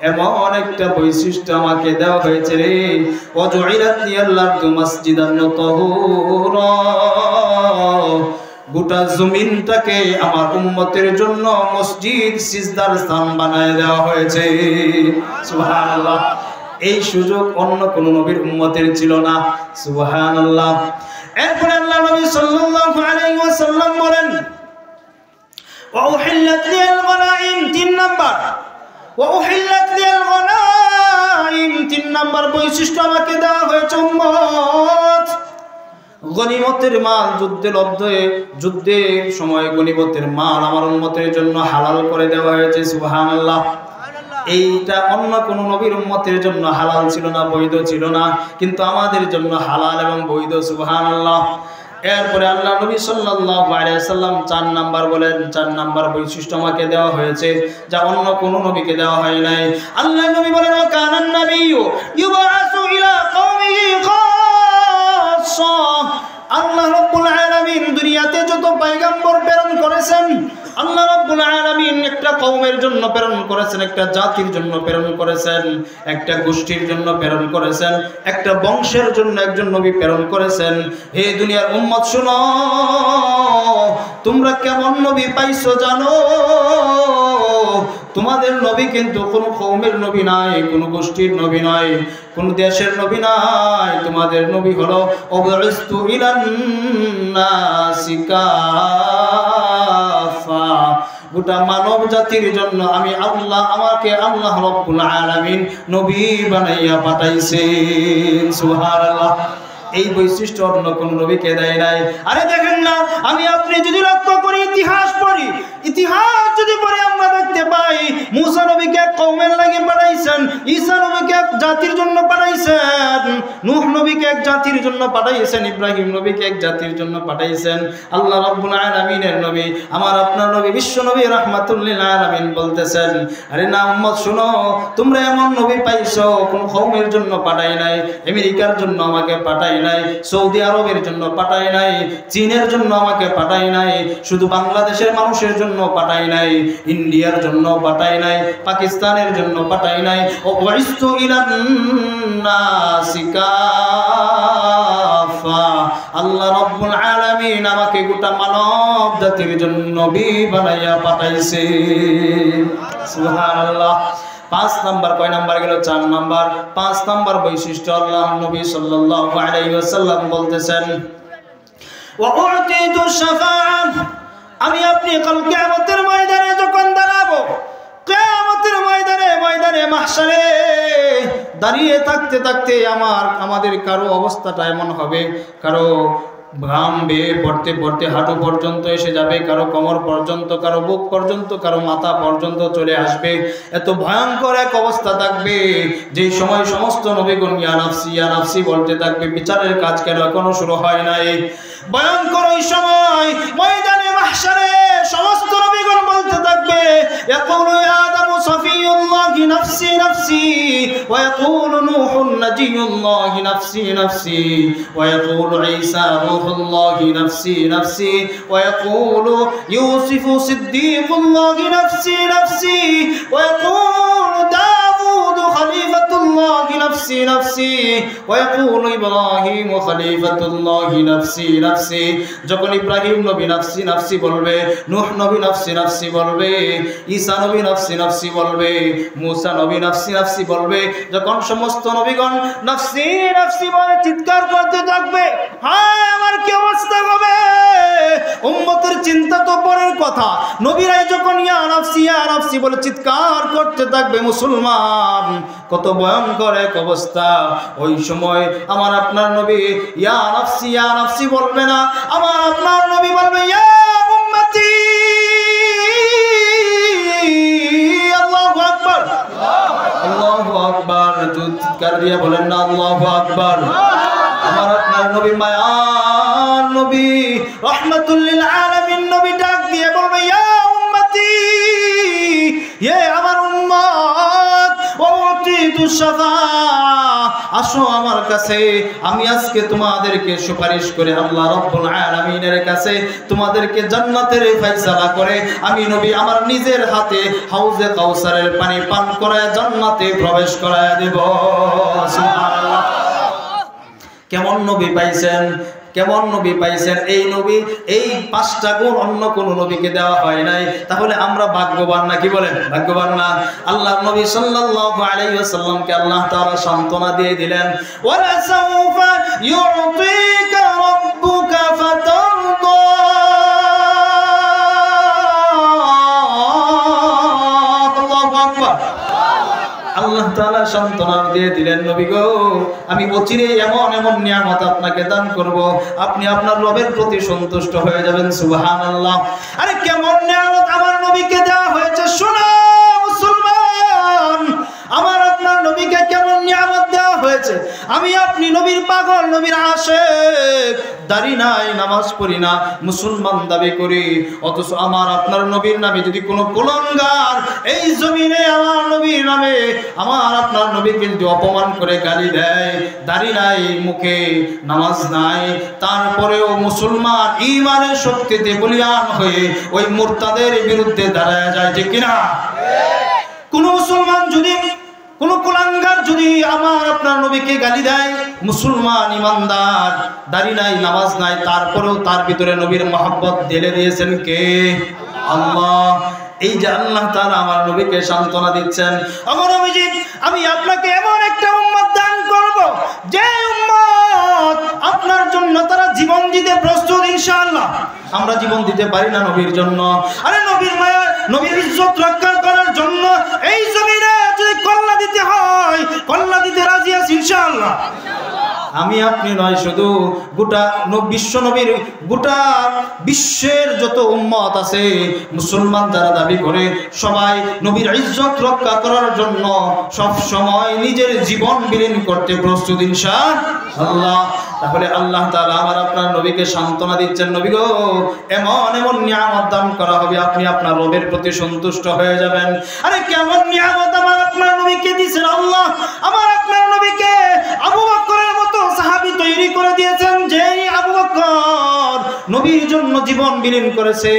এমন একটা বৈশিষ্ট্য আমাকে দেওয়া হয়েছে রে, ওয়াজুইলাত লিয়াল আরদু মাসজিদান ওয়া তাহুরা, গোটা জমিনটাকে আমার উম্মতের জন্য মসজিদ সিজদার স্থান বানায় দেওয়া হয়েছে। সুবহানাল্লাহ। এই সুযোগ অন্য কোন নবীর উম্মতের ছিল না। সুবহানাল্লাহ। এরপরে আল্লাহ নবী সাল্লাল্লাহু আলাইহি ওয়াসাল্লাম বলেন, ওয়া উহিল্লাত লিল গনাইম। 3 নাম্বার, ওয়া উহিল্লাত লিল গনাইম, 3 নাম্বার বৈশিষ্ট্য আমাকে দেওয়া হয়েছে, উম্মত, গনিমতের মাল, যুদ্ধের সময় গনিমতের মাল আমার উম্মতের জন্য হালাল করে দেওয়া হয়েছে। সুবহানাল্লাহ। এইটা অন্য কোন নবীর উম্মতের জন্য হালাল ছিল না, বৈধ ছিল না, কিন্তু আমাদের জন্য হালাল এবং বৈধ। সুবহানাল্লাহ। এরপরে আল্লাহ নবী সাল্লাল্লাহু আলাইহি ওয়াসাল্লাম 4 নাম্বার বলেন, 4 নাম্বার বৈশিষ্ট্য আমাকে দেওয়া হয়েছে যা অন্য কোন নবীকে দেওয়া হয় নাই। আল্লাহ নবী বলেন, ওয়া কানান নাবিয়্যু ইউবাসু ইলা কওমিহি খাসসা। আল্লাহ রাব্বুল আলামিন দুনিয়াতে যত পয়গম্বর প্রেরণ করেছেন, আল্লাহ রাব্বুল আলামিন একটা কওমের জন্য প্রেরণ করেছেন, একটা জাতির জন্য প্রেরণ করেছেন, একটা গোষ্ঠীর জন্য প্রেরণ করেছেন, একটা বংশের জন্য একজন নবী প্রেরণ করেছেন। হে দুনিয়ার উম্মত শুনো, তোমরা কেমন নবী পাইছো জানো? তোমাদের নবী কিন্তু কোনো কওমের নবী নয়, কোনো গোষ্ঠীর নবী নয়, কোন দেশের নবী নয়। তোমাদের নবী হলো উবইস্তু ইলান নাসি কাফা, গোটা মানব জাতির জন্য আমি আল্লাহ, আমাকে আল্লাহ রাব্বুল আলামিন নবী বানাইয়া পাঠাইছেন। সুবহানাল্লাহ। এই বৈশিষ্ট্য অন্য কোন নবীকে দেয় নাই। আরে দেখেন না, আমি আপনি যদি লক্ষ্য করি, ইতিহাস পড়ি, ইতিহাস যদি পড়ে আমরা দেখতে পাই মুসা নবীকে এক কওমের লাগি পাঠাইছেন, ঈসা নবীকে এক জাতির জন্য পাঠাইছেন, নূহ নবীকে এক জাতির জন্য পাঠাইছেন, ইব্রাহিম নবীকে এক জাতির জন্য পাঠাইছেন। আল্লাহ রাব্বুল আলামিনের নবী, আমার আপনার নবী, বিশ্ব নবী রাহমাতুল লিল আলামিন বলতেছেন, আরে না উম্মত শুনো, তোমরা এমন নবী পাইছো কোন কওমের জন্য পাঠাই নাই, আমেরিকার জন্য আমাকে পাঠাই নাই, সৌদি আরবের জন্য পাঠাই নাই, চীনের জন্য আমাকে পাঠাই নাই, শুধু বাংলাদেশের মানুষের জন্য পাঠাই নাই, ইন্ডিয়ার জন্য পাঠাই নাই, পাকিস্তানের জন্য পাঠাই নাই। উবইস্তু ইলান নাসি কাফা, আল্লাহ রাব্বুল আলামিন আমাকে গোটা মানব জাতির জন্য নবী বানাইয়া পাঠাইছে। সুবহানাল্লাহ। 5 নাম্বার, কয় নাম্বার গেল? 4 নাম্বার। 5 নাম্বার বৈশিষ্ট্য, আল্লাহ নবী সাল্লাল্লাহু আলাইহি ওয়াসাল্লাম বলতেছেন, ওয়া উতিতু শাফাআহ, আমি আপনি কাল কিয়ামতের ময়দানে যখন দাঁড়াবো, কিয়ামতের ময়দানে মাহশারে দাঁড়িয়ে থাকতে থাকতে আমাদের কারো অবস্থাটা এমন হবে, কারো ঘাম বেয়ে পড়তে পড়তে হাঁটু পর্যন্ত এসে যাবে, কারো কোমর পর্যন্ত, কারো বুক পর্যন্ত, কারো মাথা পর্যন্ত চলে আসবে। এত ভয়ঙ্কর এক অবস্থা থাকবে, যে সময় সমস্ত নবীগণ ইয়া নাফসি ইয়া নাফসি বলতে থাকবে। বিচারের কাজ কেন এখনো শুরু হয় নাই? ভয়ঙ্কর ওই সময় ময়দানে মাহশারে সমস্ত নবীগণ বলতে থাকবে, ইয়াকুলু ইয়া আদামু সাফিয়ুল্লাহি নাফসি নাফসি, ওয়া ইয়াকুলু নূহুন নাজিয়ুল্লাহি নাফসি নাফসি, ওয়া ইয়াকুলু ঈসা রূহুল্লাহি নাফসি নাফসি, ওয়া ইয়াকুলু ইউসুফু সিদ্দীকুল্লাহি নাফসি নাফসি, ওয়া ইয়াকুলু দাউদ খলিফাতুল্লাহি নাফসি নাফসি, ওয়া ইয়াকুলু ইব্রাহিম খলিফাতুল্লাহি নাফসি নাফসি। যখন ইব্রাহিম নবী নাফসি নাফসি বলবে, নূহ নবী নাফসি নাফসি বলবে, ঈসা নবী নাফসি নাফসি বলবে, মুসা নবী নাফসি নাফসি বলবে, যখন সমস্ত নবীগণ নাফসি নাফসি বলে চিৎকার করতে থাকবে, হায় আমার কি অবস্থা হবে! উম্মতের চিন্তা তো পরের কথা, নবীরাই যখন ইয়া নাফসি বলে চিৎকার করতে থাকবে, মুসলমান কত ভয়ঙ্কর এক অবস্থা। ওই সময় আমার আপনার নবী ইয়া নাফসি বলবে না, আমার আপনার নবী বলবে ইয়া উম্মতি। আল্লাহু আকবার, আল্লাহু আকবার। চিৎকার দিয়ে বলেন না আল্লাহু আকবার। আমার আপনার নবী মায়ার নবী রাহমাতুল লিল আলামিন নবী ডাক দিয়ে বলবে ইয়া উম্মতি, হে আমার উম্মত, উতিতু শাফাআহ, আসো আমার কাছে, আমি আজকে তোমাদেরকে সুপারিশ করে আল্লাহ রাব্বুল আলামিনের কাছে তোমাদেরকে জান্নাতের ফয়সালা করে আমি নবী আমার নিজের হাতে হাউজে কাউসারের পানি পান করায় জান্নাতে প্রবেশ করায় দেব। সুবহানাল্লাহ। কেমন নবী পাইছেন, কেমন নবী পাইছেন? এই নবী, এই 5টা গুণ অন্য কোন নবীকে দেওয়া হয় নাই। তাহলে আমরা ভাগ্যবান না? কি বলেন, ভাগ্যবান না? আল্লাহ নবী সাল্লাল্লাহু আলাইহি ওয়াসাল্লামকে আল্লাহ তাআলা সান্ত্বনা দিয়ে দিলেন, ওয়ালা সাউফা ইউতিকা রাব্বুকা ফাতারদা। আল্লাহু আকবার। আল্লাহ তাআলা সান্ত্বনা দিয়ে দিলেন, নবী গো, আমি অচিরে এমন এমন নিয়ামত আপনাকে দান করব, আপনি আপনার রবের প্রতি সন্তুষ্ট হয়ে যাবেন। সুবহানাল্লাহ। আরে কেমন নিয়ামত আমার নবীকে দেওয়া হয়েছে, শোনো মুসলমান, আমার আপনার নবীকে কেমন নিয়ামত দেওয়া হয়েছে। আমি আপনি নবীর পাগল, নবীর আশিক, দাড়ি নাই, নামাজ পড়ি না, মুসলমান দাবি করি, অথচ আমার আপনার নবীর নামে যদি কোনো কুলাঙ্গার এই জমিনে আমার নবীর নামে আমার আপনার নবীকে যদি অপমান করে গালি দেয়, দাড়ি নাই মুখে, নামাজ নাই, তারপরেও মুসলমান ঈমানের শক্তিতে বলিয়ান হয়ে ওই মুরতাদের বিরুদ্ধে দাঁড়ায় যায়, যে কিনা? কোন মুসলমান যদি, কোন কুলাঙ্গার যদি আমার আপনার নবীকে গালি দেয়, মুসলমান ইমানদার, দাড়ি নাই, নামাজ নাই, তারপরেও তার ভিতরে নবীর মহব্বত ঢেলে দিয়েছেন কে? আল্লাহ। এই যে আল্লাহ তাআলা আমার নবীকে সান্ত্বনা দিচ্ছেন, আমার নবীজি আমি আপনাকে এমন একটা উম্মত দান করব যে উম্মত আপনার জন্য তারা জীবন দিতে প্রস্তুত ইনশাআল্লাহ। আমরা জীবন দিতে পারি না নবীর জন্য, আরে নবীর মায়া নবীর ইজ্জত রক্ষা করার জন্য এই জমিনে যদি কল্লা দিতে হয় কল্লা দিতে রাজি আছি ইনশাআল্লাহ। আমি আপনি নয়, শুধু গোটা বিশ্ব নবীর গোটা বিশ্বের যত উম্মত আছে মুসলমান যারা দাবি করে সবাই নবীর ইজ্জত রক্ষা করার জন্য সব সময় নিজের জীবন বিলীন করতে প্রস্তুত ইনশাআল্লাহ। তাহলে আল্লাহ তাআলা আমার আপনার নবীকে সান্ত্বনা দিচ্ছেন, নবী গো এমন এমন নিয়ামত দান করা হবে আপনি আপনার রবের প্রতি সন্তুষ্ট হয়ে যাবেন। আরে কেমন নিয়ামত আমার আপনার নবীকে দিয়েছেন আল্লাহ? আমার আপনার নবীকে আবু বকরের মতো সাহাবী তৈরি করে দিয়েছেন, যেই আবু বকর নবীর জন্য জীবন বিলীন করেছে,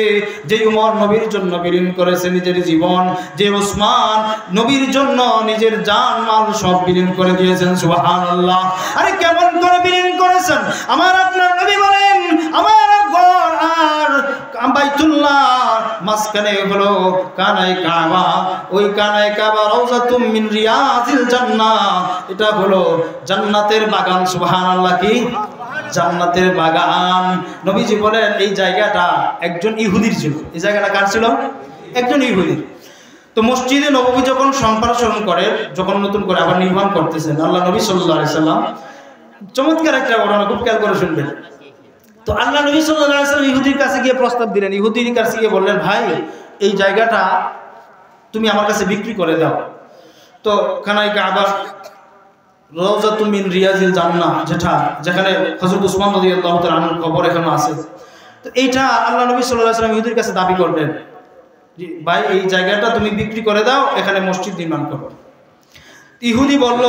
যে উমর নবীর জন্য বিলীন করেছে নিজের জীবন, যে ওসমান নবীর জন্য নিজের জান মাল সব বিলীন করে দিয়েছেন সুবহানাল্লাহ। আরে কেমন করে বিলীন করেছেন আমার আপনার নবী বলেন, আমার ঘর আর বাইতুল্লাহ মাঝখানে হলো কানায় কাবা, ওই কানায় কাবা রাউজাতুম মিন রিয়াজিল জান্নাহ, এটা হলো জান্নাতের বাগান সুবহানাল্লাহ। কি জান্নাতের বাগান? নবীজি বলেন এই জায়গাটা একজন ইহুদির ছিল। এই জায়গাটা কার ছিল? একজন ইহুদির। তো মসজিদে নববী যখন সম্প্রসারণ করে, যখন নতুন করে আবার নির্মাণ করতেছেন আল্লাহ নবী সাল্লাল্লাহু আলাইহি সাল্লাম, চমৎকার একটা ঘটনা, খুব খেয়াল করে শুনবেন। তো আল্লাহ নবী সাল্লাল্লাহু আলাইহি সাল্লাম ইহুদির কাছে গিয়ে প্রস্তাব দিলেন, ইহুদির কাছে গিয়ে বললেন ভাই এই জায়গাটা তুমি আমার কাছে বিক্রি করে দাও। তো কানায় কাবা রাউজাতুম মিন রিয়াজিল জান্নাহ, যেখানে হযরত উসমান রাদিয়াল্লাহু তাআলা আনহুর কবর এখনো আছে, তো এইটা আল্লাহ নবী সাল্লাল্লাহু আলাইহি সাল্লাম ইহুদির কাছে দাবি করলেন যে ভাই এই জায়গাটা তুমি বিক্রি করে দাও, এখানে মসজিদ নির্মাণ করো। ইহুদি বলল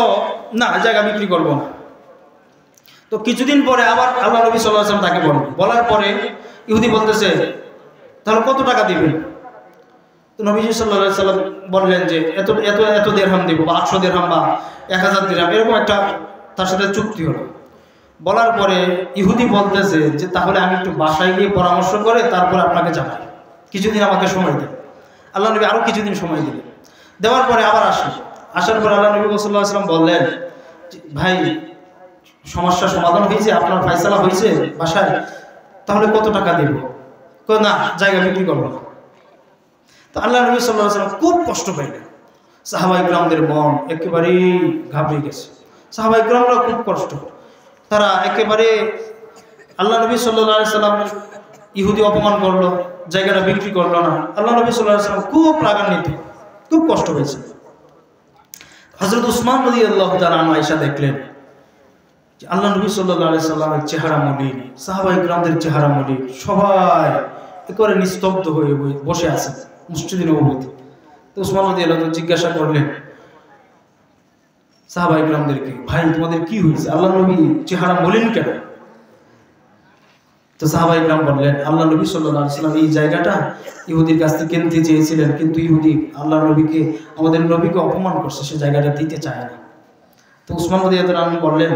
না জায়গা বিক্রি করব না। তো কিছুদিন পরে আবার আল্লাহ নবী সাল্লাল্লাহু আলাইহি ওয়াসাল্লাম তাকে বলার পরে ইহুদি বলতেছে তাহলে কত টাকা দিবেন? তো নবীজি সাল্লাল্লাহু আলাইহি ওয়াসাল্লাম বললেন যে এত এত এত দিরহাম দিব, বা 800 দিরহাম বা 1000 দিরহাম, এরকম একটা তার সাথে চুক্তি হলো। বলার পরে ইহুদি বলতেছে যে তাহলে আমি একটু বাসায় গিয়ে পরামর্শ করে তারপর আপনাকে জানাই, কিছুদিন আমাকে সময় দেন। আল্লাহ নবী আরও কিছুদিন সময় দিলেন, দেওয়ার পরে আবার আসার পরে আল্লাহ নবী সাল্লাল্লাহু আলাইহি ওয়াসাল্লাম বললেন ভাই সমস্যার সমাধান হয়েছে, আপনার ফয়সালা হয়েছে বাসায়, তাহলে কত টাকা দেব? না জায়গা বিক্রি করবো না। তো আল্লাহ নবী সাল্লাল্লাহু আলাইহি ওয়াসাল্লাম খুব কষ্ট পাইলেন, সাহাবায়ে কিরামদের মন একেবারেই ঘাবড়ে গেছে, সাহাবায়ে কিরামরা খুব কষ্ট, তারা একেবারে আল্লাহ নবী সাল্লাল্লাহু আলাইহি ওয়াসাল্লাম ইহুদি অপমান করলো, জায়গাটা বিক্রি করলো না। আল্লাহ নবী সাল্লাল্লাহু আলাইহি ওয়াসাল্লাম খুব রাগান্বিত, খুব কষ্ট হয়েছে। হযরত উসমান রাদিয়াল্লাহু তাআলা আনহু আয়েশা দেখলেন যে আল্লাহ নবী সাল্লাল্লাহু আলাইহি ওয়াসাল্লামের চেহারা মলিন, সাহাবায়ে কিরামদের চেহারা মলিন, সবাই একেবারে নিস্তব্ধ হয়ে বসে আছে মসজিদে নববীতে। তো উসমান রাদিয়াল্লাহু তাআলা জিজ্ঞাসা করলেন সাহাবায়ে কিরামদেরকে, ভাই তোমাদের কি হয়েছে, আল্লাহ নবী চেহারা মলিন কেন? তো সাহাবায়ে কিরাম বললেন আল্লাহ নবী সাল্লাল্লাহু আলাইহি ওয়াসাল্লাম এই জায়গাটা ইহুদির কাছ থেকে কিনতে চেয়েছিলেন, কিন্তু ইহুদি আল্লাহ নবীকে আমাদের নবীকে অপমান করছে, সে জায়গাটা দিতে চায় না। তো উসমান রাদিয়াল্লাহু আনহু বললেন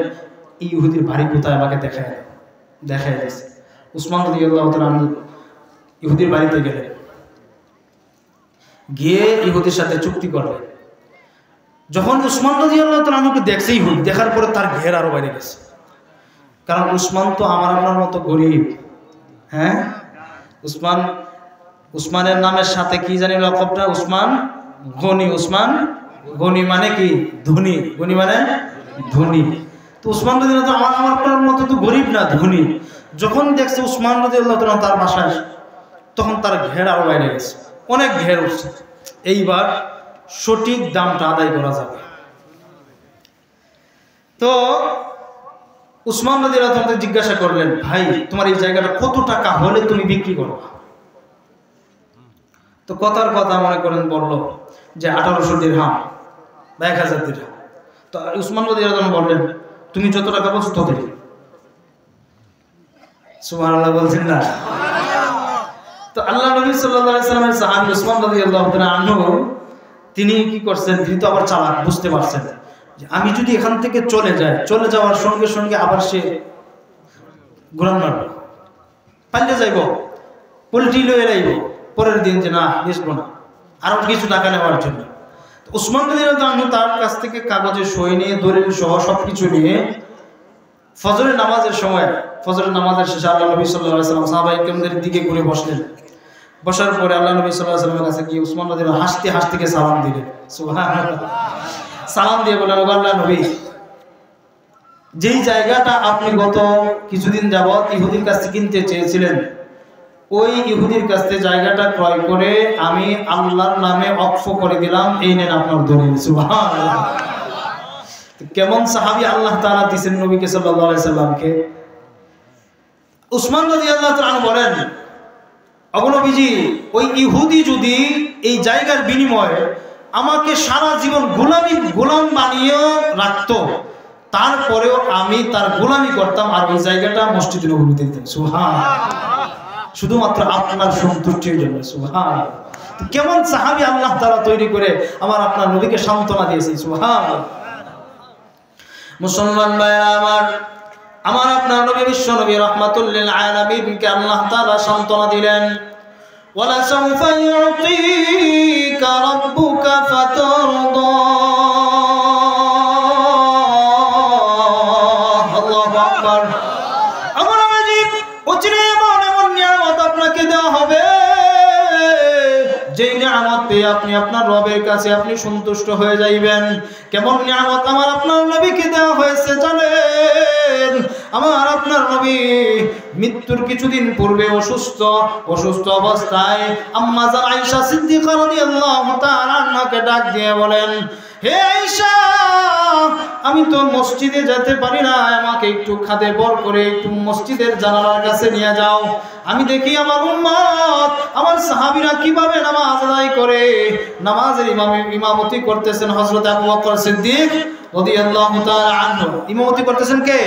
এই ইহুদির বাড়ি কোথায় আমাকে দেখায় দিয়েছে। উসমান রাদিয়াল্লাহু তাআলা আনহু ইহুদির বাড়িতে গেলেন, গিয়ে ইহুদির সাথে চুক্তি করলেন। যখন উসমান রাদিয়াল্লাহু তাআলা আনহুকে দেখছে ইহুদি, দেখার পরে তার ঘের আরো বাইরে গেছে, কারণ উসমান তো আমার আপনার মতো গরিব। হ্যাঁ, উসমানের নামের সাথে কি জানি লকবটা, উসমান গনি। উসমান গনি মানে কি? ধনী। গনি মানে ধনী। তো উসমান রাদিয়াল্লাহু তাআলা আমার আপনার মতো তো গরিব না, ধনী। যখন দেখছে উসমান রাদিয়াল্লাহু তাআলা তার বাসায়, তখন তার ঘের আরো বাইরে গেছে, অনেক ঘের উঠছে। এইবার সঠিক দামটা আদায় করা যাবে। তো উসমান রাদিয়াল্লাহু তাআলা জিজ্ঞাসা করলেন ভাই তোমার এই জায়গাটা কত টাকা হলে তুমি বিক্রি করবে? তো কথার কথা মনে করেন বলল যে 1800 দিরহাম বা 1000 দিরহাম। তো উসমান রাদিয়াল্লাহু তাআলা বললেন তুমি যত টাকা বলছো তত দিন। সুবহানাল্লাহ বলছেন না? তো আল্লাহ নবী সাল্লাল্লাহু আলাইহি ওয়াসাল্লামের সাহাবী উসমান রাদিয়াল্লাহু তাআলা আনহু তিনি কি করছেন, তিনি তো আবার চালাক, বুঝতে পারছেন যে আমি যদি এখান থেকে চলে যাওয়ার সঙ্গে সঙ্গে আবার সে ঘুরান মারবে, পাল্টে যাইব, পোল্ট্রি লয়ে যাইব, পরের দিন যে না বেচবো না, আরো কিছু টাকা নেওয়ার জন্য। উসমান রাদিয়াল্লাহু আনহু তার কাছ থেকে কাগজে সই নিয়ে দলিল সহ সবকিছু নিয়ে ফজরের নামাজের সময়, ফজরের নামাজের শেষে আল্লাহ নবী সাল্লাল্লাহু আলাইহি ওয়াসাল্লাম সাহাবায়ে কেরামদের দিকে ঘুরে বসলেন। বসার পরে আল্লাহ নবী সাল্লাল্লাহু আলাইহি ওয়াসাল্লামের কাছে গিয়ে উসমান রাদিয়াল্লাহু হাসতে হাসতে সালাম দিলেন। সুবহানাল্লাহ। সালাম দিয়ে বললেন, আল্লাহ নবী, যেই জায়গাটা আপনি গত কিছুদিন যাবত ইহুদির কাছ থেকে কিনতে চেয়েছিলেন, ওই ইহুদির কাছ থেকে জায়গাটা ক্রয় করে আমি আল্লাহর নামে ওয়াকফ করে দিলাম, এই নেন আপনার দলিল। সুবহানাল্লাহ। কেমন সাহাবী আল্লাহ তাআলা দিয়েছেন নবীকে সাল্লাল্লাহু আলাইহি সাল্লামকে। উসমান রাদিয়াল্লাহু তাআলা বলেন, ওগো নবীজি, ওই ইহুদি যদি এই জায়গার বিনিময়ে আমাকে সারা জীবন গোলাম বানিয়ে রাখতো, তারপরেও আমি তার গোলামি করতাম আর ওই জায়গাটা মসজিদে নববীতে দিতাম। সুবহানাল্লাহ। শুধুমাত্র আপনার সন্তুষ্টির জন্য। সুবহানাল্লাহ। কেমন সাহাবী আল্লাহ তাআলা তৈরি করে আমার আপনার নবীকে সান্ত্বনা দিয়েছেন। সুবহানাল্লাহ। মুসলমান ভাইরা আমার আপনার নবী বিশ্ব নবী রাহমাতুল লিল আলামিনকে আল্লাহ তাআলা সান্ত্বনা দিলেন, ওয়ালা সাউফা ইউতিকা রাব্বুকা ফাতারদা। আল্লাহু আকবার। আমার নবী অচিরে এমন নিয়ামত আপনাকে দেওয়া হবে, যেই নিয়ামত পেয়ে আপনি আপনার রবের কাছে আপনি সন্তুষ্ট হয়ে যাইবেন। কেমন নিয়ামত আমার আপনার নবীকে দেওয়া হয়েছে জানেন? আমার আপনার নবী মৃত্যুর কিছুদিন পূর্বে অসুস্থ অবস্থায় আম্মা জান আয়েশা সিদ্দিকা রাদিয়াল্লাহু তাআলা আনহাকে ডাক দিয়ে বলেন, হে আয়েশা, আমি তো মসজিদে যেতে পারি না, আমাকে একটু খাদে বর করে একটু মসজিদের জানালার কাছে নিয়ে যাও। আমি দেখি আমার উম্মত, আমার সাহাবীরা কিভাবে নামাজ আদায় করে। নামাজের ইমামতি করতেছেন হযরত আবু বকর সিদ্দিক রাদিয়াল্লাহু তাআলা আনহু। ইমামতি করতেছেন কে?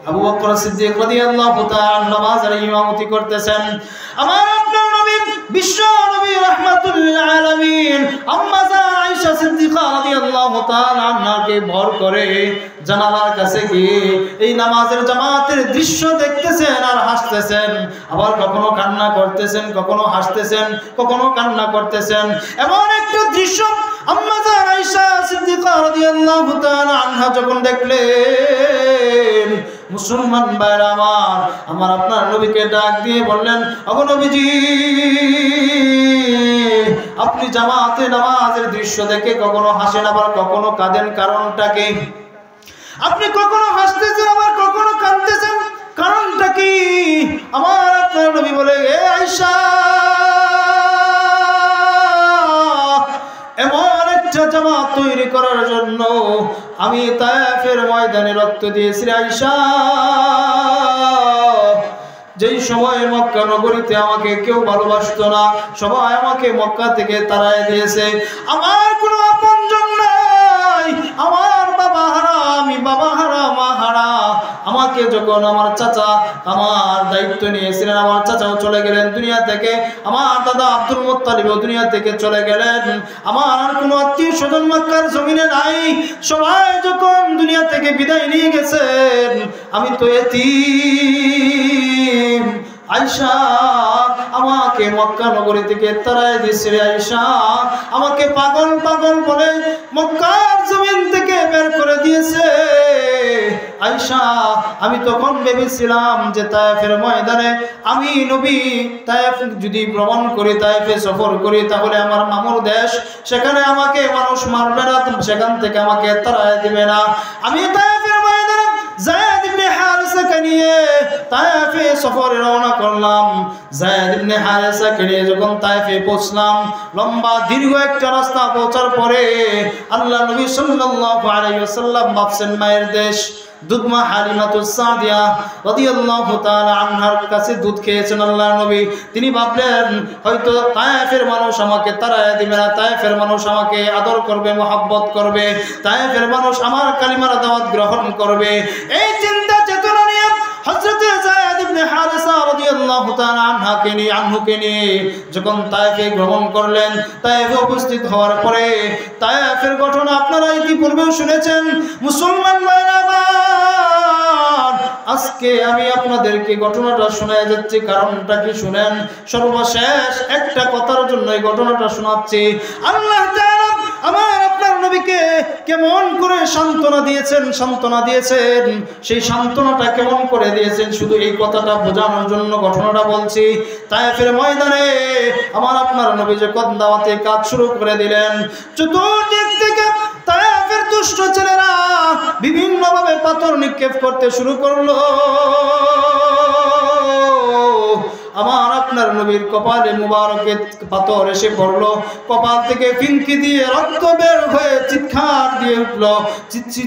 আবু বকর সিদ্দিক রাদিয়াল্লাহু তাআলা নামাজের ইমামতি করতেছেন। আমার আপনার নবী বিশ্ব নবী রাহমাতুল লিল আলামিন আম্মা জান আয়েশা সিদ্দিকা রাদিয়াল্লাহু তাআলা আনহাকে ভর করে জানালার কাছে গিয়ে এই নামাজের জামাতের দৃশ্য দেখতেছেন আর হাসতেছেন। আবার কখনো কান্না করতেছেন, কখনো হাসতেছেন, কখনো কান্না করতেছেন। এমন একটা দৃশ্য আম্মা জান আয়েশা সিদ্দিকা রাদিয়াল্লাহু তাআলা আনহা যখন দেখলেন, মুসলমান ভাইরা আমার আপনার নবীকে ডাক দিয়ে বললেন, ওগো নবীজি, আপনি জামাতে নামাজের দৃশ্য দেখে কখনো হাসেন আবার কখনো কাঁদেন, কারণটা কি? আপনি কখনো হাসতেছেন আবার কখনো কাঁদতেছেন, কারণটা কি? আমার আপনার নবী বলে, এ আয়েশা, এমন একটা জামাত তৈরি করার জন্য আমি তায়েফের ময়দানে রক্ত দিয়েছি আয়েশা। যেই সময় মক্কা নগরীতে আমাকে কেউ ভালোবাসতো না, সবাই আমাকে মক্কা থেকে তাড়ায় দিয়েছে। আমার কোনো আপনজন নাই, আমার বাবা হারা, আমি বাবা হারা, মা হারা। আমাকে যখন আমার চাচা আমার দায়িত্ব নিয়েছিলেন, আমার চাচাও চলে গেলেন দুনিয়া থেকে, আমার দাদা আব্দুল মুত্তালিবও দুনিয়া থেকে চলে গেলেন। আমার আর কোনো আত্মীয় স্বজন মক্কার জমিনে নাই, সবাই যখন দুনিয়া থেকে বিদায় নিয়ে গেছেন, আমি তো এতিম। আয়েশা আমাকে মক্কা নগরী থেকে তাড়ায় দিয়েছে। আয়েশা আমাকে পাগল পাগল বলে মক্কার জমিন থেকে বের করে দিয়েছে। আয়েশা আমি তখন ভেবেছিলাম যে তায়েফের ময়দানে আমি নবী তায়েফ যদি ভ্রমণ করি, তায়েফে সফর করি, তাহলে আমার মামুর দেশ, সেখানে আমাকে মানুষ মারবে না, সেখান থেকে আমাকে তাড়ায় দিবে না। আমি তায়েফের ময়দানে যায়েদ ইবনে হারিসাকে নিয়ে তায়েফে সফরে রওনা করলাম। যায়েদ ইবনে হারিসাকে নিয়ে যখন তায়েফে পৌঁছলাম, লম্বা দীর্ঘ একটা রাস্তা পৌঁছার পরে আল্লাহ নবী সাল্লাল্লাহু আলাইহি ওয়াসাল্লাম ভাবছেন মায়ের দেশ, দুধমা হালিমাতুস সাদিয়া রাদিয়াল্লাহু তাআলা আনহার কাছে দুধ খেয়েছেন আল্লাহর নবী। তিনি ভাবলেন হয়তো তায়েফের মানুষ আমাকে তাড়ায় দিবে না, তায়েফের মানুষ আমাকে আদর করবে, মহব্বত করবে, তায়েফের মানুষ আমার কালিমার দাওয়াত গ্রহণ করবে। এই চিন্তা চেতনা নিয়ে হযরত যায়েদ ইবনে হারিসা রাদিয়াল্লাহু তাআলা আনহুকে নিয়ে যখন তায়েফে ভ্রমণ করলেন, তায়েফে উপস্থিত হওয়ার পরে তায়েফের ঘটনা আপনারা ইতিপূর্বেও শুনেছেন। মুসলমান ভাইরা আস্তে আজকে আমি আপনাদেরকে ঘটনাটা শোনায় যাচ্ছি, কারণটা কি শুনেন। সর্বশেষ একটা কথার জন্য এই ঘটনাটা শোনাচ্ছি। আল্লাহ তাআলা আমার আপনার নবীকে কেমন করে সান্ত্বনা দিয়েছেন, সেই সান্ত্বনাটা কেমন করে দিয়েছেন, শুধু এই কথাটা বোঝানোর জন্য ঘটনাটা বলছি। তায়েফের ময়দানে আমার আপনার নবী যখন দাওয়াতে কাজ শুরু করে দিলেন, চতুর্দিক থেকে তায়েফের দুষ্ট ছেলেরা বিভিন্নভাবে পাথর নিক্ষেপ করতে শুরু করলো। আমার আপনার নবীর কপালে মুবারকে পাথর এসে পড়লো, কপাল থেকে ফিনকি দিয়ে রক্ত বের হয়ে চিৎকার দিয়ে উঠলো,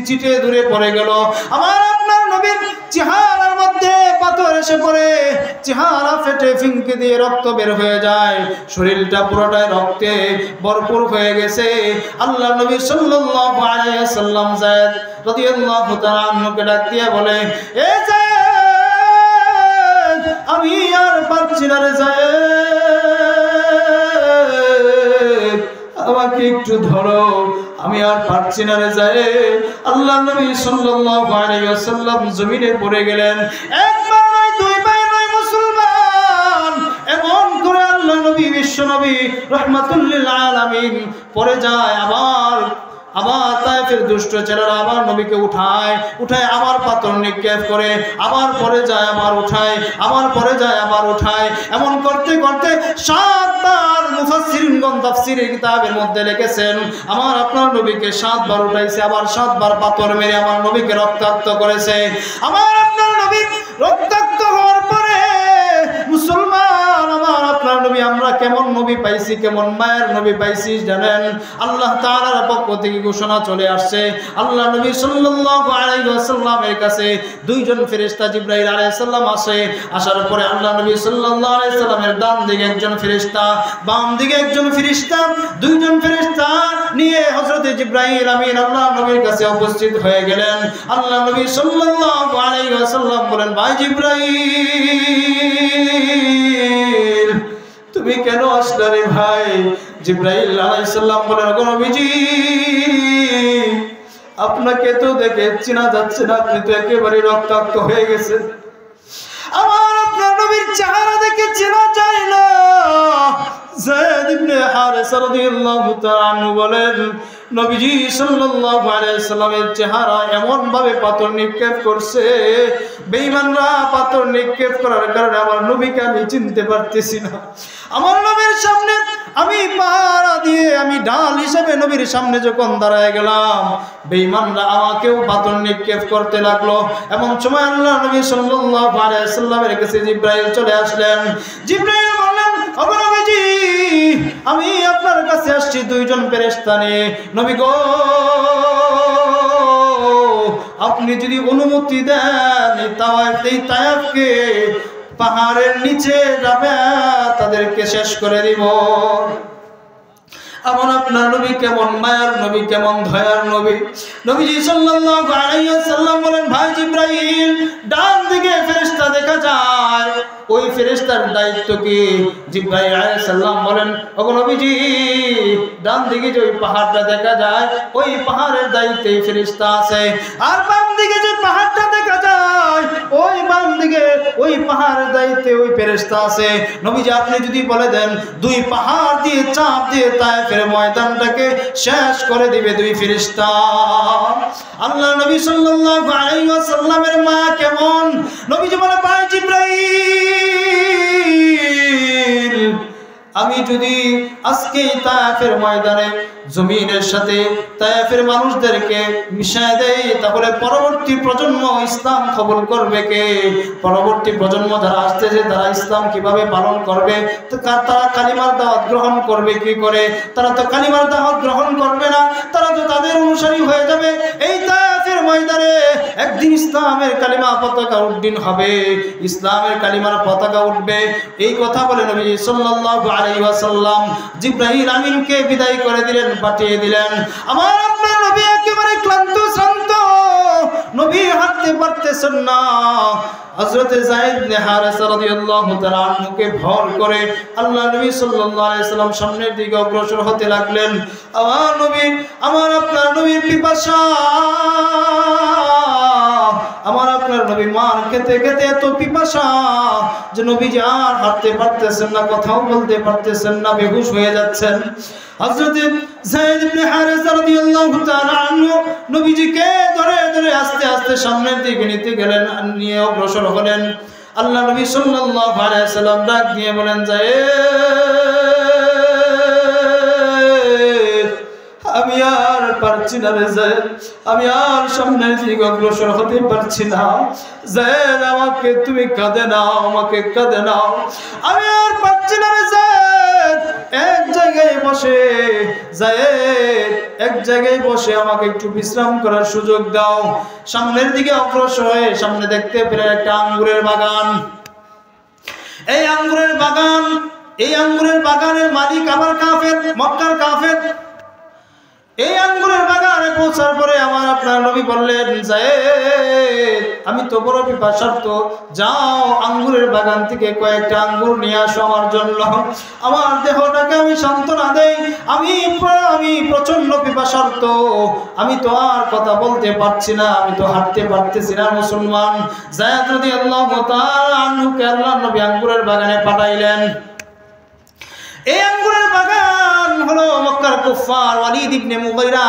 চিটে দূরে পড়ে গেল। আমার আপনার নবীর চেহারার মধ্যে পাথর এসে পড়ে, চেহারা ফেটে ফিনকি দিয়ে রক্ত বের হয়ে যায়, শরীরটা পুরোটাই রক্তে ভরপুর হয়ে গেছে। আল্লাহ নবী সাল্লাল্লাহু আলাইহি ওয়াসাল্লাম যায়েদ রাদিয়াল্লাহু তাআলা আনহুকে ডাক দিয়ে বলে, এ যায়েদ, আমি আর পারছি না রে যায়েদ, আমাকে একটু ধরো, আমি আর পারছি না রে যায়েদ। আল্লাহ নবী সাল্লাল্লাহু আলাইহি ওয়াসাল্লাম জমিনে পড়ে গেলেন। একবার নয়, দুইবার নয় মুসলমান, এমন করে আল্লাহ নবী বিশ্ব নবী রাহমাতুল লিল আলামিন পড়ে যায়। আবার তায়েফের দুষ্ট ছেলেরা আবার নবীকে উঠায় আবার পাথর নিক্ষেপ করে, আবার পরে যায় আবার উঠায়, আবার পরে যায় আবার উঠায়। এমন করতে করতে 7 বার মুফাসসিরিনগণ তাফসীরের কিতাবের মধ্যে লিখেছেন, আমার আপনার নবীকে 7 বার উঠাইছে, আবার 7 বার পাথর মেরে আমার নবীকে রক্তাক্ত করেছে। আমার আপনার নবী রক্তাক্ত হওয়ার পরে মুসলমান, আমার আপনার নবী আমরা কেমন নবী পাইছি, কেমন মায়ের নবী পাইছি জানেন? আল্লাহ তাআলার পক্ষ থেকে ঘোষণা চলে আসছে। আল্লাহ নবী সাল্লাল্লাহু আলাইহি ওয়াসাল্লামের কাছে 2 জন ফেরেশতা জিবরাইল আলাইহিস সালাম আসে। আসার পরে আল্লাহ নবী সাল্লাল্লাহু আলাইহি সাল্লামের ডান দিকে একজন ফেরেশতা, বাম দিকে একজন ফেরেশতা, 2 জন ফেরেশতা নিয়ে হযরত জিবরাইল আমিন আল্লাহ নবীর কাছে উপস্থিত হয়ে গেলেন। আল্লাহ নবী সাল্লাল্লাহু আলাইহি ওয়াসাল্লাম বলেন, ভাই জিবরাইল, তুমি কেন আসলে রে ভাই? জিবরাইল আলাইহিস সালাম বলেন, গো নবীজি, আপনাকে তো দেখে চেনা যাচ্ছে না, আপনি তো একেবারে রক্তাক্ত হয়ে গেছেন। আমার আপনার নবীর চেহারা দেখে চেনা যায় না। যায়েদ ইবনে হারেসা রাদিয়াল্লাহু তাআলা আনহু বলেন, নবীজি সাল্লাল্লাহু আলাইহি সাল্লামের চেহারা এমন ভাবে পাথর নিক্ষেপ করছে, বেঈমানরা পাথর নিক্ষেপ করার কারণে আমার নবীকে আমি চিনতে পারতেছি না। আমার নবীর সামনে আমি পাহারা দিয়ে আমি ঢাল হিসেবে নবীর সামনে যখন দাঁড়ায় গেলাম, বেঈমানরা আমাকেও পাথর নিক্ষেপ করতে লাগলো। এমন সময় আল্লাহ নবী সাল্লাল্লাহু আলাইহি সাল্লামের কাছে জিবরাইল চলে আসলেন। জিবরাইল বললেন, ওগো নবীজি, আমি আপনার কাছে আসছি 2 জন ফেরেশতা নিয়ে। নবী গো, আপনি যদি অনুমতি দেন এই তায়েফকে পাহাড়ের নিচে যাবে, তাদেরকে শেষ করে দিব। আমার আপনার নবী কেমন মায়ার নবী, কেমন দয়ার নবী। নবীজি সাল্লাল্লাহু আলাইহি ওয়াসাল্লাম বলেন, ভাই জিবরাইল, ডান দিকে ফেরেশতা দেখা যায়, ওই ফেরেশতার দায়িত্ব কি? জিবরাইল আলাইহিস সালাম বলেন, ওগো নবীজি, ডান দিকে যে ওই পাহাড়টা দেখা যায়, ওই পাহাড়ের দায়িত্বে ফেরেশতা আছে। আর বাম দিকে যে পাহাড়টা দেখা যায়, ওই বাম দিকে ওই পাহাড়ের দায়িত্বে ওই ফেরেশতা আছে। নবীজি, আপনি যদি বলে দেন 2 পাহাড় দিয়ে চাপ দিয়ে তায়েফের ময়দানটাকে শেষ করে দিবে 2 ফেরেশতা। আল্লাহ নবী সাল্লাল্লাহু আলাইহি ওয়াসাল্লামের মা কেমন? নবীজি বলে, ভাই জিবরাইল, আমি যদি আজকে তায়েফের ময়দানে জমিনের সাথে তায়েফের মানুষদেরকে মিশায় দেই, তাহলে পরবর্তী প্রজন্ম ইসলাম কবুল করবে কে? পরবর্তী প্রজন্ম যারা আসতেছে, তারা ইসলাম কিভাবে পালন করবে? তারা কালিমার দাওয়াত গ্রহণ করবে কি করে? তারা তো কালিমার দাওয়াত গ্রহণ করবে না, তারা তো তাদের অনুসারী হয়ে যাবে। এই তায়েফের ময়দানে একদিন ইসলামের কালিমা পতাকা উড্ডীন হবে, ইসলামের কালিমার পতাকা উঠবে। এই কথা বলে নবী সাল্লাল্লাহু আলাইহি ওয়াসাল্লাম জিবরাইল আমিনকে বিদায় করে দিলেন, পাঠিয়ে দিলেন। আমার আপনার নবী একেবারে ক্লান্ত শ্রান্ত, নবী হাঁটতে পারতেছেন না। হযরত যায়েদ ইবনে হারেসা রাদিয়াল্লাহু তাআলা আনহুকে ভর করে আল্লাহ নবী সাল্লাল্লাহু আলাইহি সাল্লাম সামনের দিকে অগ্রসর হতে লাগলেন। আমার আপনার নবীর পিপাসা, আমার আপনার নবী নবী মার খেতে খেতে এত পিপাসা যে নবীজি আর হাঁটতে পারতেছেন না, কথাও বলতে পারতেছেন না, বেহুশ হয়ে যাচ্ছেন। হযরত যায়েদ ইবনে হারেসা রাদিয়াল্লাহু তাআলা আনহু নবীজিকে ধরে ধরে আস্তে আস্তে সামনের দিকে নিতে গেলেন, নিয়ে অগ্রসর হলেন। আল্লাহ নবী সাল্লাল্লাহু আলাইহি ওয়াসাল্লাম ডাক দিয়ে বলেন, যায়েদ আমি আর পারছি না রে যায়েদ, আমি আর সামনের দিকে অগ্রসর হতে পারছি না। যায়েদ আমাকে তুমি কাঁধে নাও, আমাকে কাঁধে নাও, আমি আর পারছি না রে যায়েদ। এক জায়গায় বসে যায়েদ, এক জায়গায় বসে আমাকে একটু বিশ্রাম করার সুযোগ দাও। সামনের দিকে অগ্রসর হয়ে সামনে দেখতে পেলেন একটা আঙ্গুরের বাগান। এই আঙ্গুরের বাগান, এই আঙ্গুরের বাগানের মালিক আবার কাফের, মক্কার কাফের। এই আঙ্গুরের বাগানে পৌঁছার পরে আমার আপনার নবী বললেন, যায়েদ আমি তো বড় পিপাসার্ত, যাও আঙ্গুরের বাগান থেকে কয়েকটা আঙ্গুর নিয়ে আসো আমার জন্য, আমার দেহটাকে আমি সান্ত্বনা দেই, আমি প্রচন্ড পিপাসার্ত, আমি তো আর কথা বলতে পারছি না, আমি তো হাঁটতে পারতেছি না মুসলমান। যায়েদ রাদিয়াল্লাহু তাআলা আনহুকে আল্লাহর নবী আঙ্গুরের বাগানে পাঠাইলেন। এই আঙ্গুরের বাগান হলো মক্কার কুফার ওয়ালিদ ইবনে মুগীরা।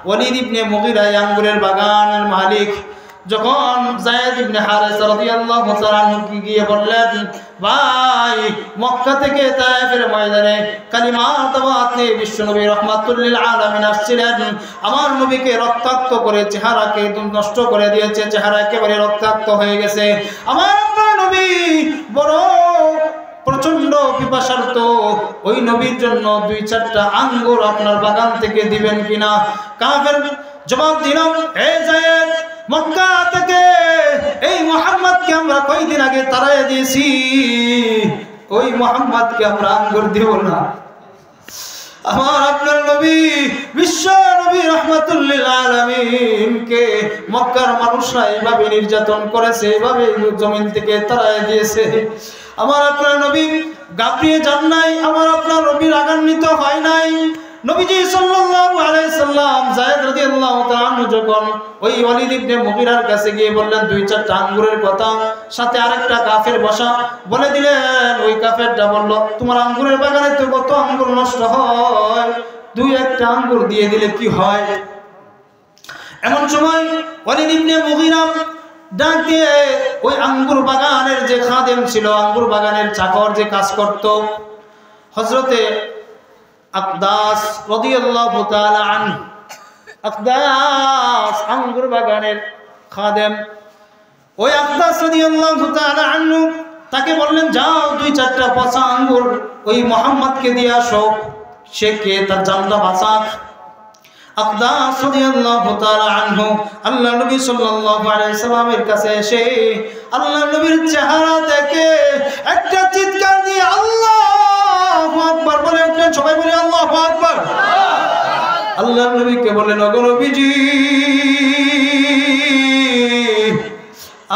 ওয়ালিদ ইবনে মুগীরা এই আঙ্গুরের বাগানের মালিক। যখন যায়েদ ইবনে হারেসা রাদিয়াল্লাহু তাআলা আনহু গিয়ে বললেন, ভাই মক্কা থেকে তায়েফের ময়দানে কালিমাত নিয়ে বিশ্বনবী রাহমাতুল লিল আলামিন আসছিলেন, আমার নবীকে রক্তাক্ত করে চেহারাকে নষ্ট করে দিয়েছে, চেহারা একেবারে রক্তাক্ত হয়ে গেছে। আমার নবী বড় প্রচন্ড পিপাসার্ত, ওই নবীর জন্য 2-4টা আঙ্গুর আপনার বাগান থেকে দিবেন কিনা? কাফের জবাব দিল, হে যায়েদ মক্কা থেকে এই মুহাম্মদকে আমরা কয়েকদিন আগে তাড়াইয়া দিয়েছি, ওই মুহাম্মদকে আমরা আঙ্গুর দেব না। আমার আপনার নবী বিশ্ব নবী রাহমাতুল লিল আলামিনকে মক্কার মানুষরা এইভাবে নির্যাতন করেছে, এইভাবে জমিন থেকে তাড়াইয়া দিয়েছে। আমার আপনার নবী গাবড়িয়ে যান নাই, আমার আপনার নবী রাগান্বিত হয় নাই। নবীজি সাল্লাল্লাহু আলাইহি সাল্লাম যায়েদ রাদিয়াল্লাহু তাআলা আনহু যখন ওই ওয়ালিদ ইবনে মুগীরার কাছে গিয়ে বললেন 2-4টা আঙ্গুরের কথা, সাথে আরেকটা কাফের বসা বলে দিলেন। ওই কাফেরটা বলল, তোমার আঙ্গুরের বাগানে তো কত আঙ্গুর নষ্ট হয়, 2-1টা আঙ্গুর দিয়ে দিলে কি হয়? এমন সময় ওয়ালিদ ইবনে মুগীরা ডাক দিয়ে ওই আঙ্গুর বাগানের যে খাদেম ছিল, আঙ্গুর বাগানের চাকর যে কাজ করত, হযরতে আকদাস রাদিয়াল্লাহু তাআলা আনহু, আকদাস আঙ্গুর বাগানের খাদেম, ওই আকদাস রাদিয়াল্লাহু তাআলা আনহু তাকে বললেন, যাও 2-4টা পচা আঙ্গুর ওই মুহাম্মদকে দিয়ে আসো, সে কে তার জানটা বাঁচাক। আকদাস রাদিয়াল্লাহু তাআলা আনহু আল্লাহ নবী সাল্লাল্লাহু আলাইহি সাল্লামের কাছে এসে আল্লাহ নবীর চেহারা দেখে একটা চিৎকার দিয়ে আল্লাহু আকবার বলে উঠলেন। সবাই বলে আল্লাহু আকবার। আল্লাহ নবীকে বললেন, ওগো নবীজি,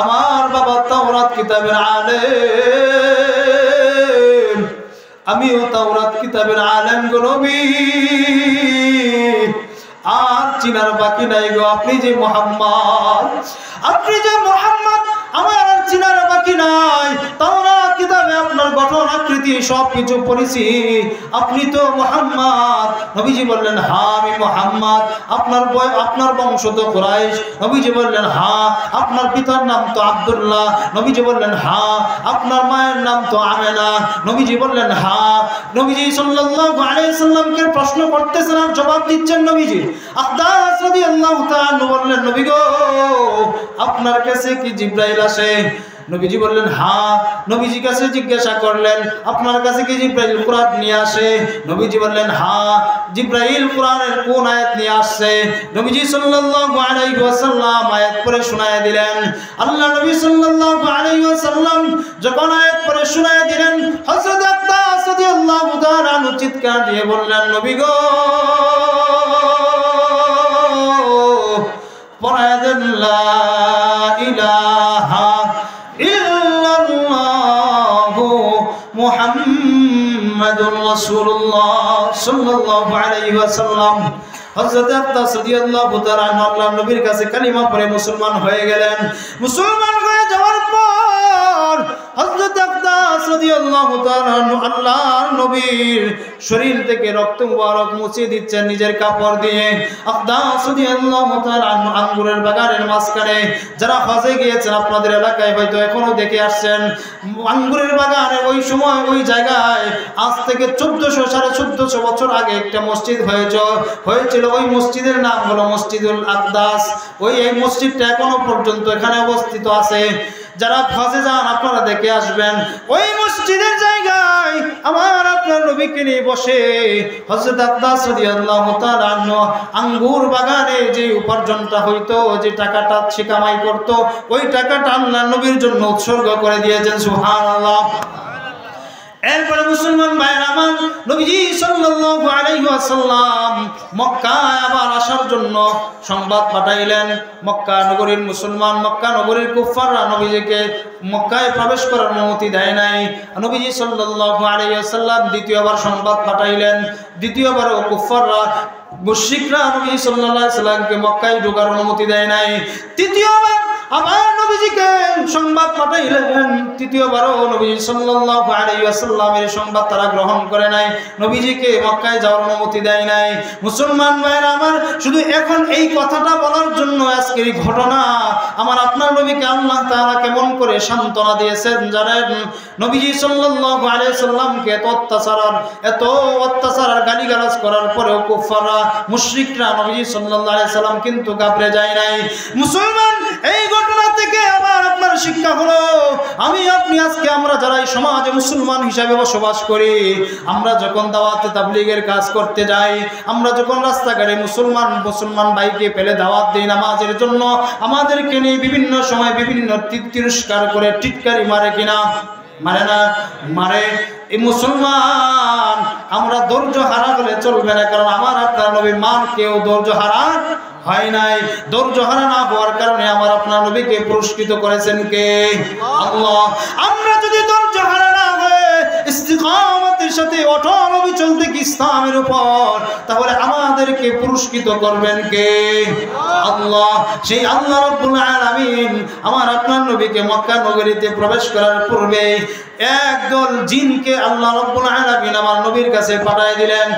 আমার বাবা তাওরাত কিতাবের আলেম, আমিও তাওরাত কিতাবের আলেম গো নবী, আর চিনার বাকি নাই গো। আপনি যে মুহাম্মদ, আপনি যে মুহাম্মদ, আমার আর চিনার বাকি নাই। তাওরাত কিতাবে আপনার গঠন আকৃতি সবকিছু পড়েছি, আপনি তো মুহাম্মদ। নবীজি বললেন, হ্যাঁ আমি মুহাম্মদ। আপনার বংশ তো কুরাইশ। নবীজি বললেন, হ্যাঁ। আপনার পিতার নাম তো আব্দুল্লাহ। নবীজি বললেন, হ্যাঁ। আপনার মায়ের নাম তো আমেনা। নবীজি বললেন, হ্যাঁ। নবীজি সাল্লাল্লাহু আলাইহি সাল্লামকে প্রশ্ন করতেছেন আর জবাব দিচ্ছেন নবীজি। আকদাস রাদিয়াল্লাহু তাআলা বললেন, নবী গো, আপনার কাছে কি জিবরাইল আসে? নবীজি বললেন, হ্যাঁ। নবীজি কাছে জিজ্ঞাসা করলেন, আপনার কাছে কি জিবরাইল কুরআন নিয়ে আসে? নবীজি বললেন, হ্যাঁ। জিবরাইল কুরআনের কোন আয়াত নিয়ে আসছে? নবীজি সাল্লাল্লাহু আলাইহি ওয়াসাল্লাম আয়াত পড়ে শোনায় দিলেন। আল্লাহ নবী সাল্লাল্লাহু আলাইহি ওয়াসাল্লাম যখন আয়াত পড়ে শোনায় দিলেন, হযরত আকদাস রাদিয়াল্লাহু তাআলা আনহু চিৎকার দিয়ে বললেন, নবী গো, পড়ায় দেন লা ইলাহা ইল্লাল্লাহু মুহাম্মাদুর রাসূলুল্লাহ সাল্লাল্লাহু আলাইহি ওয়াসাল্লাম। হযরত আব্বাস রাদিয়াল্লাহু তাআলা আল্লাহর নবীর কাছে কালিমা পড়ে মুসলমান হয়ে গেলেন। মুসলমান হয়ে যাওয়ার পর হযরত আব্বাস রাদিয়াল্লাহু তাআলা আল্লাহর নবীর শরীর থেকে রক্ত মুবারক মুছে দিচ্ছেন নিজের কাপড় দিয়ে। আব্বাস রাদিয়াল্লাহু তাআলা আঙ্গুরের বাগানের মাঝখানে, যারা হজে গিয়েছেন আপনাদের এলাকায় হয়তো এখনো দেখে আসছেন, আঙ্গুরের বাগানে ওই সময় ওই জায়গায় আজ থেকে 1400-1450 বছর আগে একটা মসজিদ হয়েছিল। ওই মসজিদের নাম হলো মসজিদুল আকদাস। এই মসজিদটা এখনো পর্যন্ত এখানে অবস্থিত আছে। যারা হজে যান আপনারা দেখে আসবেন। ওই মসজিদের জায়গায় আমার আপনার নবীকে নিয়ে বসে হযরত আব্বাস রাদিয়াল্লাহু তাআলা আঙ্গুর বাগানে যে উপার্জনটা হইতো, যে টাকাটা সে কামাই করতো, ওই টাকাটা আল্লাহর নবীর জন্য উৎসর্গ করে দিয়েছেন। সুবহানাল্লাহ। এরপরে মুসলমান ভাইরা আমার, নবীজি সাল্লাল্লাহু আলাইহি ওয়াসাল্লাম মক্কায় আবার আসার জন্য সংবাদ পাঠাইলেন। মক্কা নগরীর মুসলমান, মক্কা নগরীর কুফাররা নবীজিকে মক্কায় প্রবেশ করার অনুমতি দেয় নাই। নবীজি সাল্লাল্লাহু আলাইহি ওয়াসাল্লাম দ্বিতীয়বার সংবাদ পাঠাইলেন। দ্বিতীয়বারও কুফাররা মুশরিকরা নবী সাল্লাল্লাহু আলাইহি ওয়াসাল্লামকে মক্কায় ঢোকার অনুমতি দেয় নাই। তৃতীয়বার আবার নবীজিকে সংবাদ পাঠাইলেন। তৃতীয়বারও নবী সাল্লাল্লাহু আলাইহি ওয়াসাল্লামের সংবাদ তারা গ্রহণ করে নাই, নবীজিকে মক্কায় যাওয়ার অনুমতি দেয় নাই। মুসলমান ভাইরা আমার, শুধু এখন এই কথাটা বলার জন্য আজকের এই ঘটনা, আমার আপনার নবীকে আল্লাহ তাআলা কেমন করে সান্ত্বনা দিয়েছেন জানেন? নবীজি সাল্লাল্লাহু আলাইহি ওয়াসাল্লামকে এত অত্যাচার আর গালিগালাজ করার পরেও কুফাররা মুশরিকরা নবীজি সাল্লাল্লাহু আলাইহি ওয়াসাল্লাম কিন্তু ঘাবড়ে যায় নাই। মুসলমান, এই ঘটনা থেকে আবার আপনার শিক্ষা হলো, আমি আপনি আজকে আমরা যারা এই সমাজে মুসলমান হিসাবে বসবাস করি, আমরা যখন দাওয়াতে তাবলীগের কাজ করতে যাই, আমরা যখন রাস্তাঘাটে মুসলমান ভাইকে পেলে দাওয়াত দিই নামাজের জন্য, আমাদেরকে নিয়ে বিভিন্ন সময় বিভিন্ন তিরস্কার করে টিটকারি মারে কিনা? মারে না? মারে। এই মুসলমান আমরা ধৈর্য হারা হলে চলবে না, কারণ আমার আপনার নবী মান কেউ ধৈর্য হারা হয় নাই। ধৈর্য হারা না হওয়ার কারণে আমার আপনার নবীকে পুরস্কৃত করেছেন কে? আল্লাহ। আমরা যদি ধৈর্য হারা না হয়ে ইস্তিকামতের সাথে অটল অবিচল থেকে ইসলামের উপর, তাহলে আমাদেরকে পুরস্কৃত করবেন কে? আল্লাহ। সেই আল্লাহ রাব্বুল আলামিন আমার আপনার নবীকে মক্কা নগরীতে প্রবেশ করার পূর্বে একদল জিনকে আল্লাহ রাব্বুল আলামিন আমার নবীর কাছে পাঠিয়ে দিলেন।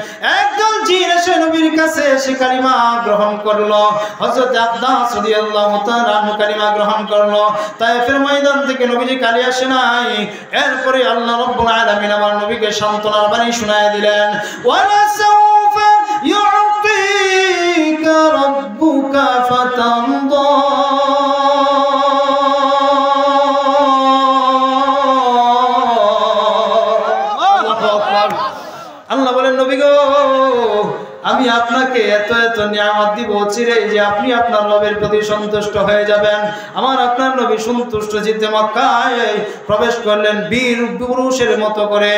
একদল জিন এসে নবীর কাছে এসে কালিমা গ্রহণ করলো। হযরত আব্বাস রাদিয়াল্লাহু তাআলা কালিমা গ্রহণ করলো। তায়েফের ময়দান থেকে নবীজি কালি আসে নাই। এরপরে আল্লাহ রাব্বুল আলামিন আমার নবীকে সান্ত্বনার বাণী শোনায় দিলেন, ওয়ালা সাউফা ইউতিকা রাব্বুকা ফাতারদা। আল্লাহ বলেন, নবী গো, আমি আপনাকে এত এত নিয়ামত দিব চিরে যে আপনি আপনার রবের প্রতি সন্তুষ্ট হয়ে যাবেন। আমার আপনার নবী সন্তুষ্ট চিত্তে মক্কায় প্রবেশ করলেন বীর পুরুষের মতো করে।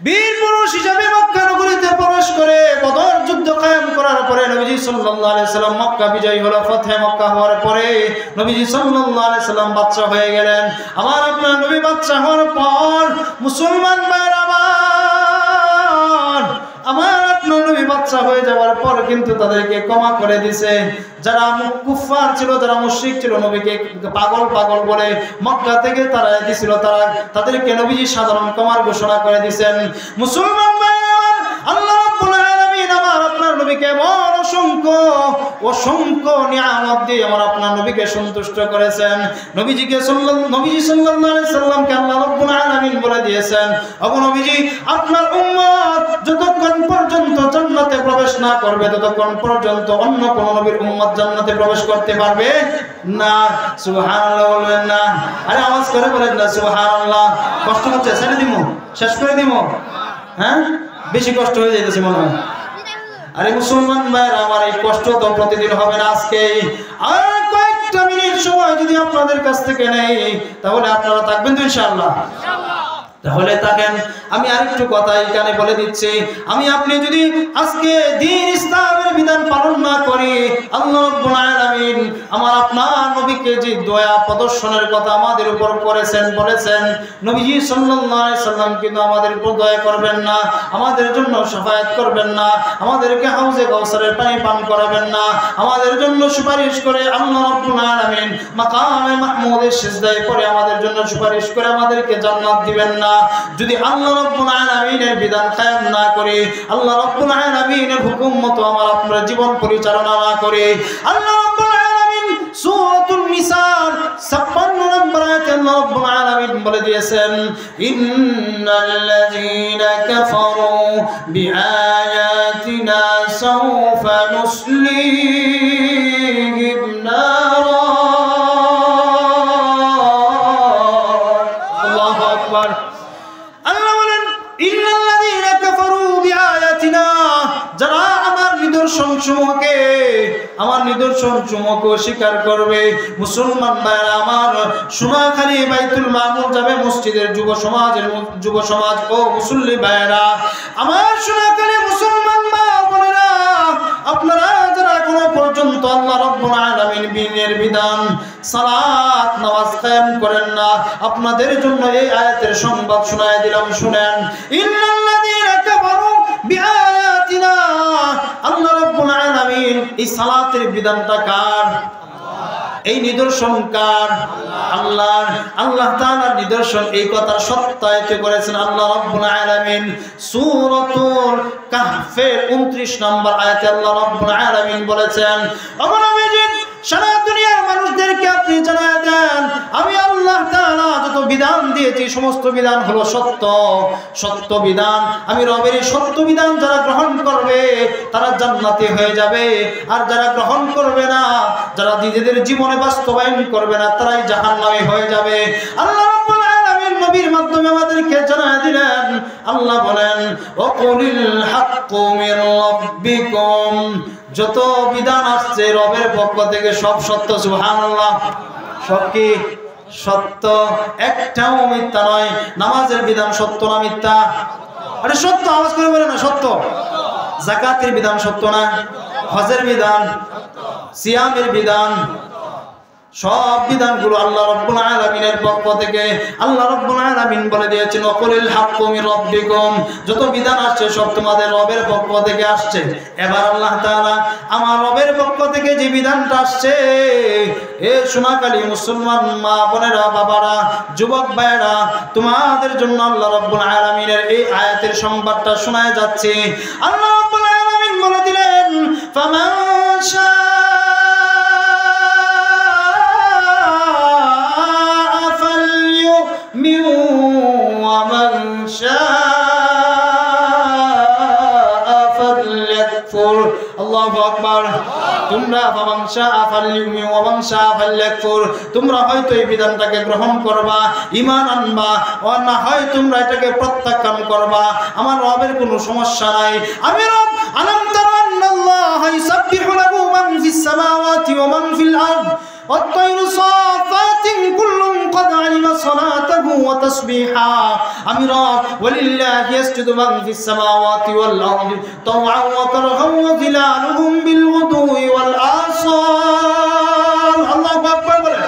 বীর পুরুষ হিসাবে মক্কা নগরীতে প্রবেশ করে বদর যুদ্ধ কায়েম করার পরে নবীজি সাল্লাল্লাহু আলাইহি সাল্লাম মক্কা বিজয়ী হলো। ফতহে মক্কা হওয়ার পরে নবীজি সাল্লাল্লাহু আলাইহি সাল্লাম বাদশা হয়ে গেলেন। আমার আপনার নবী বাদশা হওয়ার পর মুসলমান ভাইরা আমার আপনার নবী বাদশা হয়ে যাওয়ার পর কিন্তু তাদেরকে ক্ষমা করে দিয়েছে। যারা কুফার ছিল, যারা মুশরিক ছিল, নবীকে পাগল পাগল বলে মক্কা থেকে তারা দিয়েছিল, তাদেরকে নবীজি সাধারণ ক্ষমার ঘোষণা করে দিয়েছেন। মুসলমান ভাইরা আল্লাহ রাব্বুল আলামিন আমার আপনার নবীকে এমন অসংখ্য নিয়ামত দিয়ে আমার আপনার নবীকে সন্তুষ্ট করেছেন। নবীজি সাল্লাল্লাহু আলাইহি সাল্লামকে আল্লাহ রাব্বুল আলামিন বলে দিয়েছেন, ওগো নবীজি, আপনার উম্মত যতক্ষণ পর্যন্ত জান্নাতে প্রবেশ না করবে ততক্ষণ পর্যন্ত অন্য কোন নবীর উম্মত জান্নাতে প্রবেশ করতে পারবে না। সুবহানাল্লাহ বলবেন না? আরে আওয়াজ করে বলেন না সুবহানাল্লাহ। কষ্ট হচ্ছে? ছেড়ে দিমু? শেষ করে দিমু? হ্যাঁ, বেশি কষ্ট হয়ে যাইতেছে মনে হয়। আরে মুসলমান ভাইরা আমার, এই কষ্ট তো প্রতিদিন হবে না। আজকে আর কয়েকটা মিনিট সময় যদি আপনাদের কাছ থেকে নেই, তাহলে আপনারা থাকবেন তো ইনশাআল্লাহ? তাহলে থাকেন, আমি আরেকটু কথা এখানে বলে দিচ্ছি, আমি আপনি যদি আজকে দ্বীন ইসলামের বিধান পালন না করি, আল্লাহ রাব্বুল আলামিন আমার আপনার নবীকে যে দয়া প্রদর্শনের কথা আমাদের উপর করেছেন, বলেছেন, নবীজি সাল্লাল্লাহু আলাইহি সাল্লাম কিন্তু আমাদের উপর দয়া করবেন না, আমাদের জন্য শাফায়াত করবেন না, আমাদেরকে হাউজে কাউসারের পানি পান করাবেন না, আমাদের জন্য সুপারিশ করে আল্লাহ রাব্বুল আলামিন মাকামে মাহমুদের সিজদায় পড়ে আমাদের জন্য সুপারিশ করে আমাদেরকে জান্নাত দিবেন না। যদি আল্লাহ রাব্বুল আলামিনের বিধান কায়েম না করে, আল্লাহ রাব্বুল আলামিনের হুকুম মতো আমার আপনার জীবন পরিচালনা না করে, আল্লাহ রাব্বুল আলামিন সূরাতুন নিসার 56 নম্বর আয়াতে আল্লাহ রাব্বুল আলামিন বলে দিয়েছেন, ইন্নাল্লাযীনা কাফারু বিআয়াতিনা সাওফা নুসলিহিম নারা। আল্লাহু আকবার। আল্লাহ বলেন, ইন্নাল্লাযীনা কাফারু বিআয়াতিনা, যারা আমার নিদর্শনসমূহকে অস্বীকার করবে। মুসলমান ভাইরা আমার, সোনাখালী বাইতুল মামুর যাবে মসজিদের যুব সমাজ ও মুসল্লি ভাইরা আমার, সোনাখালী মুসলমান মা বোনেরা, আপনারা যারা এখনো পর্যন্ত আল্লাহ রাব্বুল আলামিনের বিধান সালাত নামাজ কায়েম করেন না, আপনাদের জন্য এই আয়াতের সংবাদ শোনায় দিলাম, শুনেন। ইন্নাল্লাযীনা কাফারু বিআয়াতিনা, আল্লাহ রাব্বুল আলামিন এই সালাতের বিধানটা কার? এই নিদর্শন কার? আল্লাহ তাআলার নিদর্শন। এই কথার সত্যায়িত করেছেন আল্লাহ রাব্বুল আলামিন সূরাতুল কাহফের 29 নম্বর আয়াতে আল্লাহ রাব্বুল আলামিন বলেছেন, সারা দুনিয়ার মানুষদেরকে আপনি জানায় দেন, আমি আল্লাহ তাআলা যত বিধান দিয়েছি সমস্ত বিধান হলো সত্য বিধান। আমি রবের সত্য বিধান যারা গ্রহণ করবে তারা জান্নাতি হয়ে যাবে, আর যারা গ্রহণ করবে না, যারা নিজেদের জীবনে বাস্তবায়ন করবে না, তারাই জাহান্নামী হয়ে যাবে। আল্লাহ রাব্বুল আলামিন নবীর মাধ্যমে আমাদেরকে জানায় দিলেন, আল্লাহ বলেন, ওয়াকুলিল হাক্কু মির রাব্বিকুম, যত বিধান আসছে রবের পক্ষ থেকে সব সত্য। সুবহানাল্লাহ। সব কি সত্য? একটাও মিথ্যা নয়। নামাজের বিধান সত্য না মিথ্যা? আরে সত্য, আওয়াজ করে বলে না সত্য। যাকাতের বিধান সত্য না? হজের বিধান, সিয়ামের বিধান, সব বিধানগুলো আল্লাহ রাব্বুল আলামিনের পক্ষ থেকে। আল্লাহ রাব্বুল আলামিন বলে দিয়েছেন, ওয়াকুলিল হাক্কু মির রাব্বিকুম, যত বিধান আসছে সব তোমাদের রবের পক্ষ থেকে আসছে। এবার আল্লাহ তাআলা আমার রবের পক্ষ থেকে যে বিধানটা আসছে, এ সোনাখালী মুসলমান মা বোনেরা, বাবারা, যুবক ভাইরা, তোমাদের জন্য আল্লাহ রাব্বুল আলামিনের এই আয়াতের সংবাদটা শোনায় যাচ্ছে। আল্লাহ রাব্বুল আলামিন বলে দিলেন, ফামান ومن شاء فليكفر। الله أكبر। তোমরা ফামান শাআ ফালইউমিন ওয়া মান শাআ ফালইয়াকফুর, তোমরা হয়তো এই বিধানটাকে গ্রহণ করবা, ঈমান আনবা, ও না হয় তোমরা এটাকে প্রত্যাখ্যান করবা। আমার রবের কোনো সমস্যা নাই। আমি রব। আলাম তারা আন্নাল্লাহা ইউসাব্বিহু লাহু মান ফিস সামাওয়াতি ওয়া মান ফিল আরদ والطير صافات كل قد علم صلاته وتسبيحا। আমি রব। ولله يسجد من في السماوات والأرض طوعا وكرها وظلالهم بالغدو والآصال। আল্লাহু আকবার বলেন।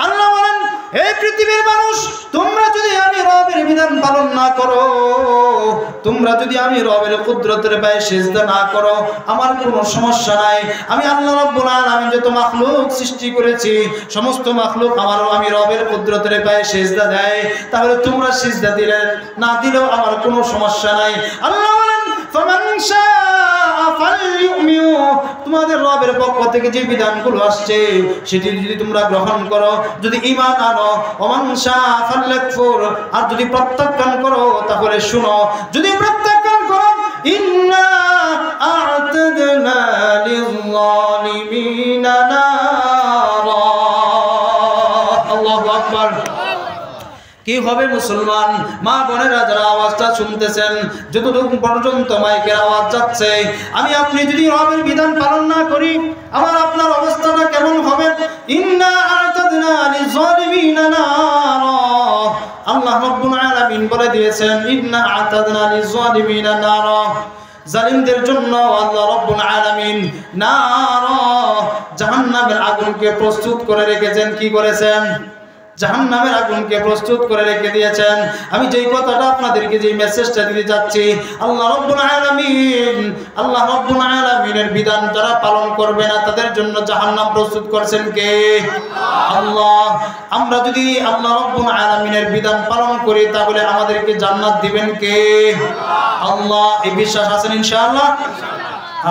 আল্লাহ বলেন, হে পৃথিবীর মানুষ, তোমরা যদি আমি রবের বিধান পালন না করো, তোমরা যদি আমি রবের কুদরতের পায়ে সিজদা না করো, আমার কোনো সমস্যা নাই। আমি আল্লাহ রাব্বুল আলামিন যত মাখলুক সৃষ্টি করেছি, সমস্ত মাখলুক আমি রবের কুদরতের পায়ে সিজদা দেয়, তাহলে তোমরা সিজদা দিলে না দিলেও আমার কোনো সমস্যা নাই। আল্লাহ বলেন, ফামান শাআ ফালইউমিন, তোমাদের রবের পক্ষ থেকে যে বিধানগুলো আসছে সেটি যদি তোমরা গ্রহণ করো, যদি ঈমান আনো, ওমান শাআ ফালইয়াকফুর, আর যদি প্রত্যাখ্যান করো তাহলে শুনো, যদি প্রত্যাখ্যান করো, ইন্না আ'তাদনা লিয-যালিমিনা নারা। আল্লাহু আকবার। কি হবে মুসলমান মা বোনেরা যারা আওয়াজটা শুনতেছেন, যতটুকু পর্যন্ত মাইকের আওয়াজ যাচ্ছে, আমি আপনি যদি রবের বিধান পালন না করি, আমার আপনার অবস্থাটা কেমন হবে? ইন্না আ'তাদনা লিয-যালিমিনা নারা। আল্লাহ রাব্বুল আলামিন আলামিন বলে দিয়েছেন ইন্না আতাদনা লিযালিমিনা নারা, জালিমদের জন্য আল্লাহ রাব্বুল আলামিন নারা জাহান্নামের আগুনকে প্রস্তুত করে রেখেছেন। কি করেছেন? জাহান্নামের আগুনকে প্রস্তুত করে রেখে দিয়েছেন। আমি যেই কথাটা আপনাদেরকে যে মেসেজটা দিতে যাচ্ছি, আল্লাহ রাব্বুল আলামিনের বিধান যারা পালন করবে না তাদের জন্য জাহান্নাম প্রস্তুত করছেন কে? আল্লাহ। আমরা যদি আল্লাহ রাব্বুল আলামিনের বিধান পালন করি তাহলে আমাদেরকে জান্নাত দিবেন কে? আল্লাহ। এই বিশ্বাস আছেন ইনশাআল্লাহ?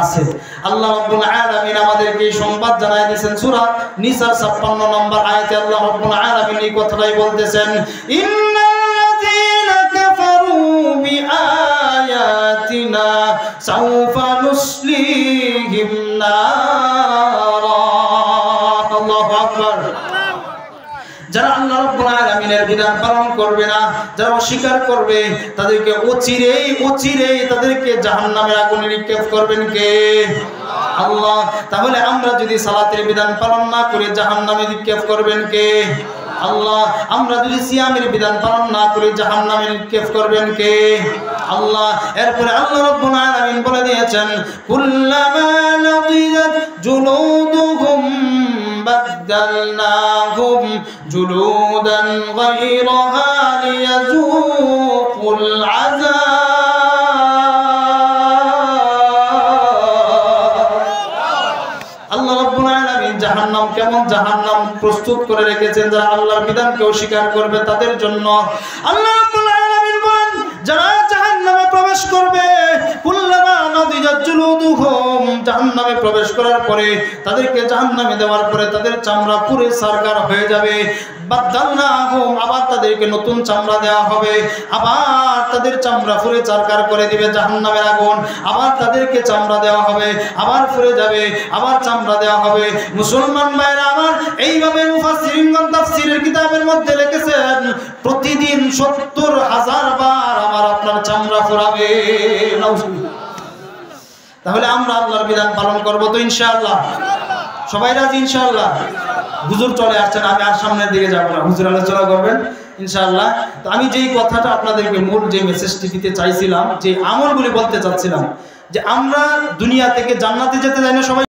আছে। আল্লাহ রাব্বুল আলামিন আমাদেরকে সংবাদ জানায় দিয়েছেন সূরা নিসার 56 নম্বর আয়াতে আল্লাহ রাব্বুল আলামিন এই কথাটাই বলতেছেন, ইন্নাল্লাযীনা কাফারু বিআয়াতিনা সাওফা নুসলিহিম নারা। আল্লাহু আকবার। যারা আল্লাহ রাব্বুল আলামিনের বিধান পালন করবে না, যারা অস্বীকার করবে তাদেরকে অচিরেই তাদেরকে জাহান্নামের আগুনে নিক্ষেপ করবেন কে? আল্লাহ। তাহলে আমরা যদি সালাতের বিধান পালন না করি জাহান্নামে নিক্ষেপ করবেন কে? আল্লাহ। আমরা যদি সিয়ামের বিধান পালন না করি জাহান্নামে নিক্ষেপ করবেন কে? আল্লাহ। এরপরে আল্লাহ রাব্বুল আলামিন বলে দিয়েছেন কুল্লামা নাদিজাত জুলুদুহুম বাদদালনাহুম জুলুদান গায়রাহা লিয়াযুকুল আযাব। আল্লাহ রাব্বুল আলামিন জাহান্নাম কেমন জাহান্নাম প্রস্তুত করে রেখেছেন যারা আল্লাহর বিধানকে অস্বীকার করবে তাদের জন্য। আল্লাহ রাব্বুল আলামিন বলেন যারা জাহান্নামে প্রবেশ করবে, কুল্লামা নাদিজাত জুলুদুহুম, জাহান্নামে প্রবেশ করার পরে তাদেরকে জাহান্নামে দেওয়ার পরে তাদের চামড়া পুরো সারকার হয়ে যাবে। বাদদালনাহুম, আবার তাদেরকে নতুন চামড়া দেওয়া হবে, আবার তাদের চামড়া পুরো চারকার করে দিবে জাহান্নামের আগুন, আবার তাদেরকে চামড়া দেওয়া হবে, আবার পুড়ে যাবে, আবার চামড়া দেওয়া হবে। মুসলমান ভাইরা আমার, এইভাবে মুফাসসিরিনগণ তাফসীরের কিতাবের মধ্যে লিখেছেন প্রতিদিন ৭০,০০০ বার আমার আপনার চামড়া পোড়াবে। তাহলে আমরা আল্লাহর বিধান পালন করব তো ইনশাআল্লাহ? সবাই রাজি ইনশাআল্লাহ? হুজুর চলে আসছেন, আমি আর সামনের দিকে যাব না, হুজুর আলোচনা করবেন ইনশাআল্লাহ। তো আমি যেই কথাটা আপনাদেরকে মূল যে মেসেজটি দিতে চাইছিলাম, যে আমলগুলি বলতে চাচ্ছিলাম, যে আমরা দুনিয়া থেকে জান্নাতে যেতে চাই না সবাই?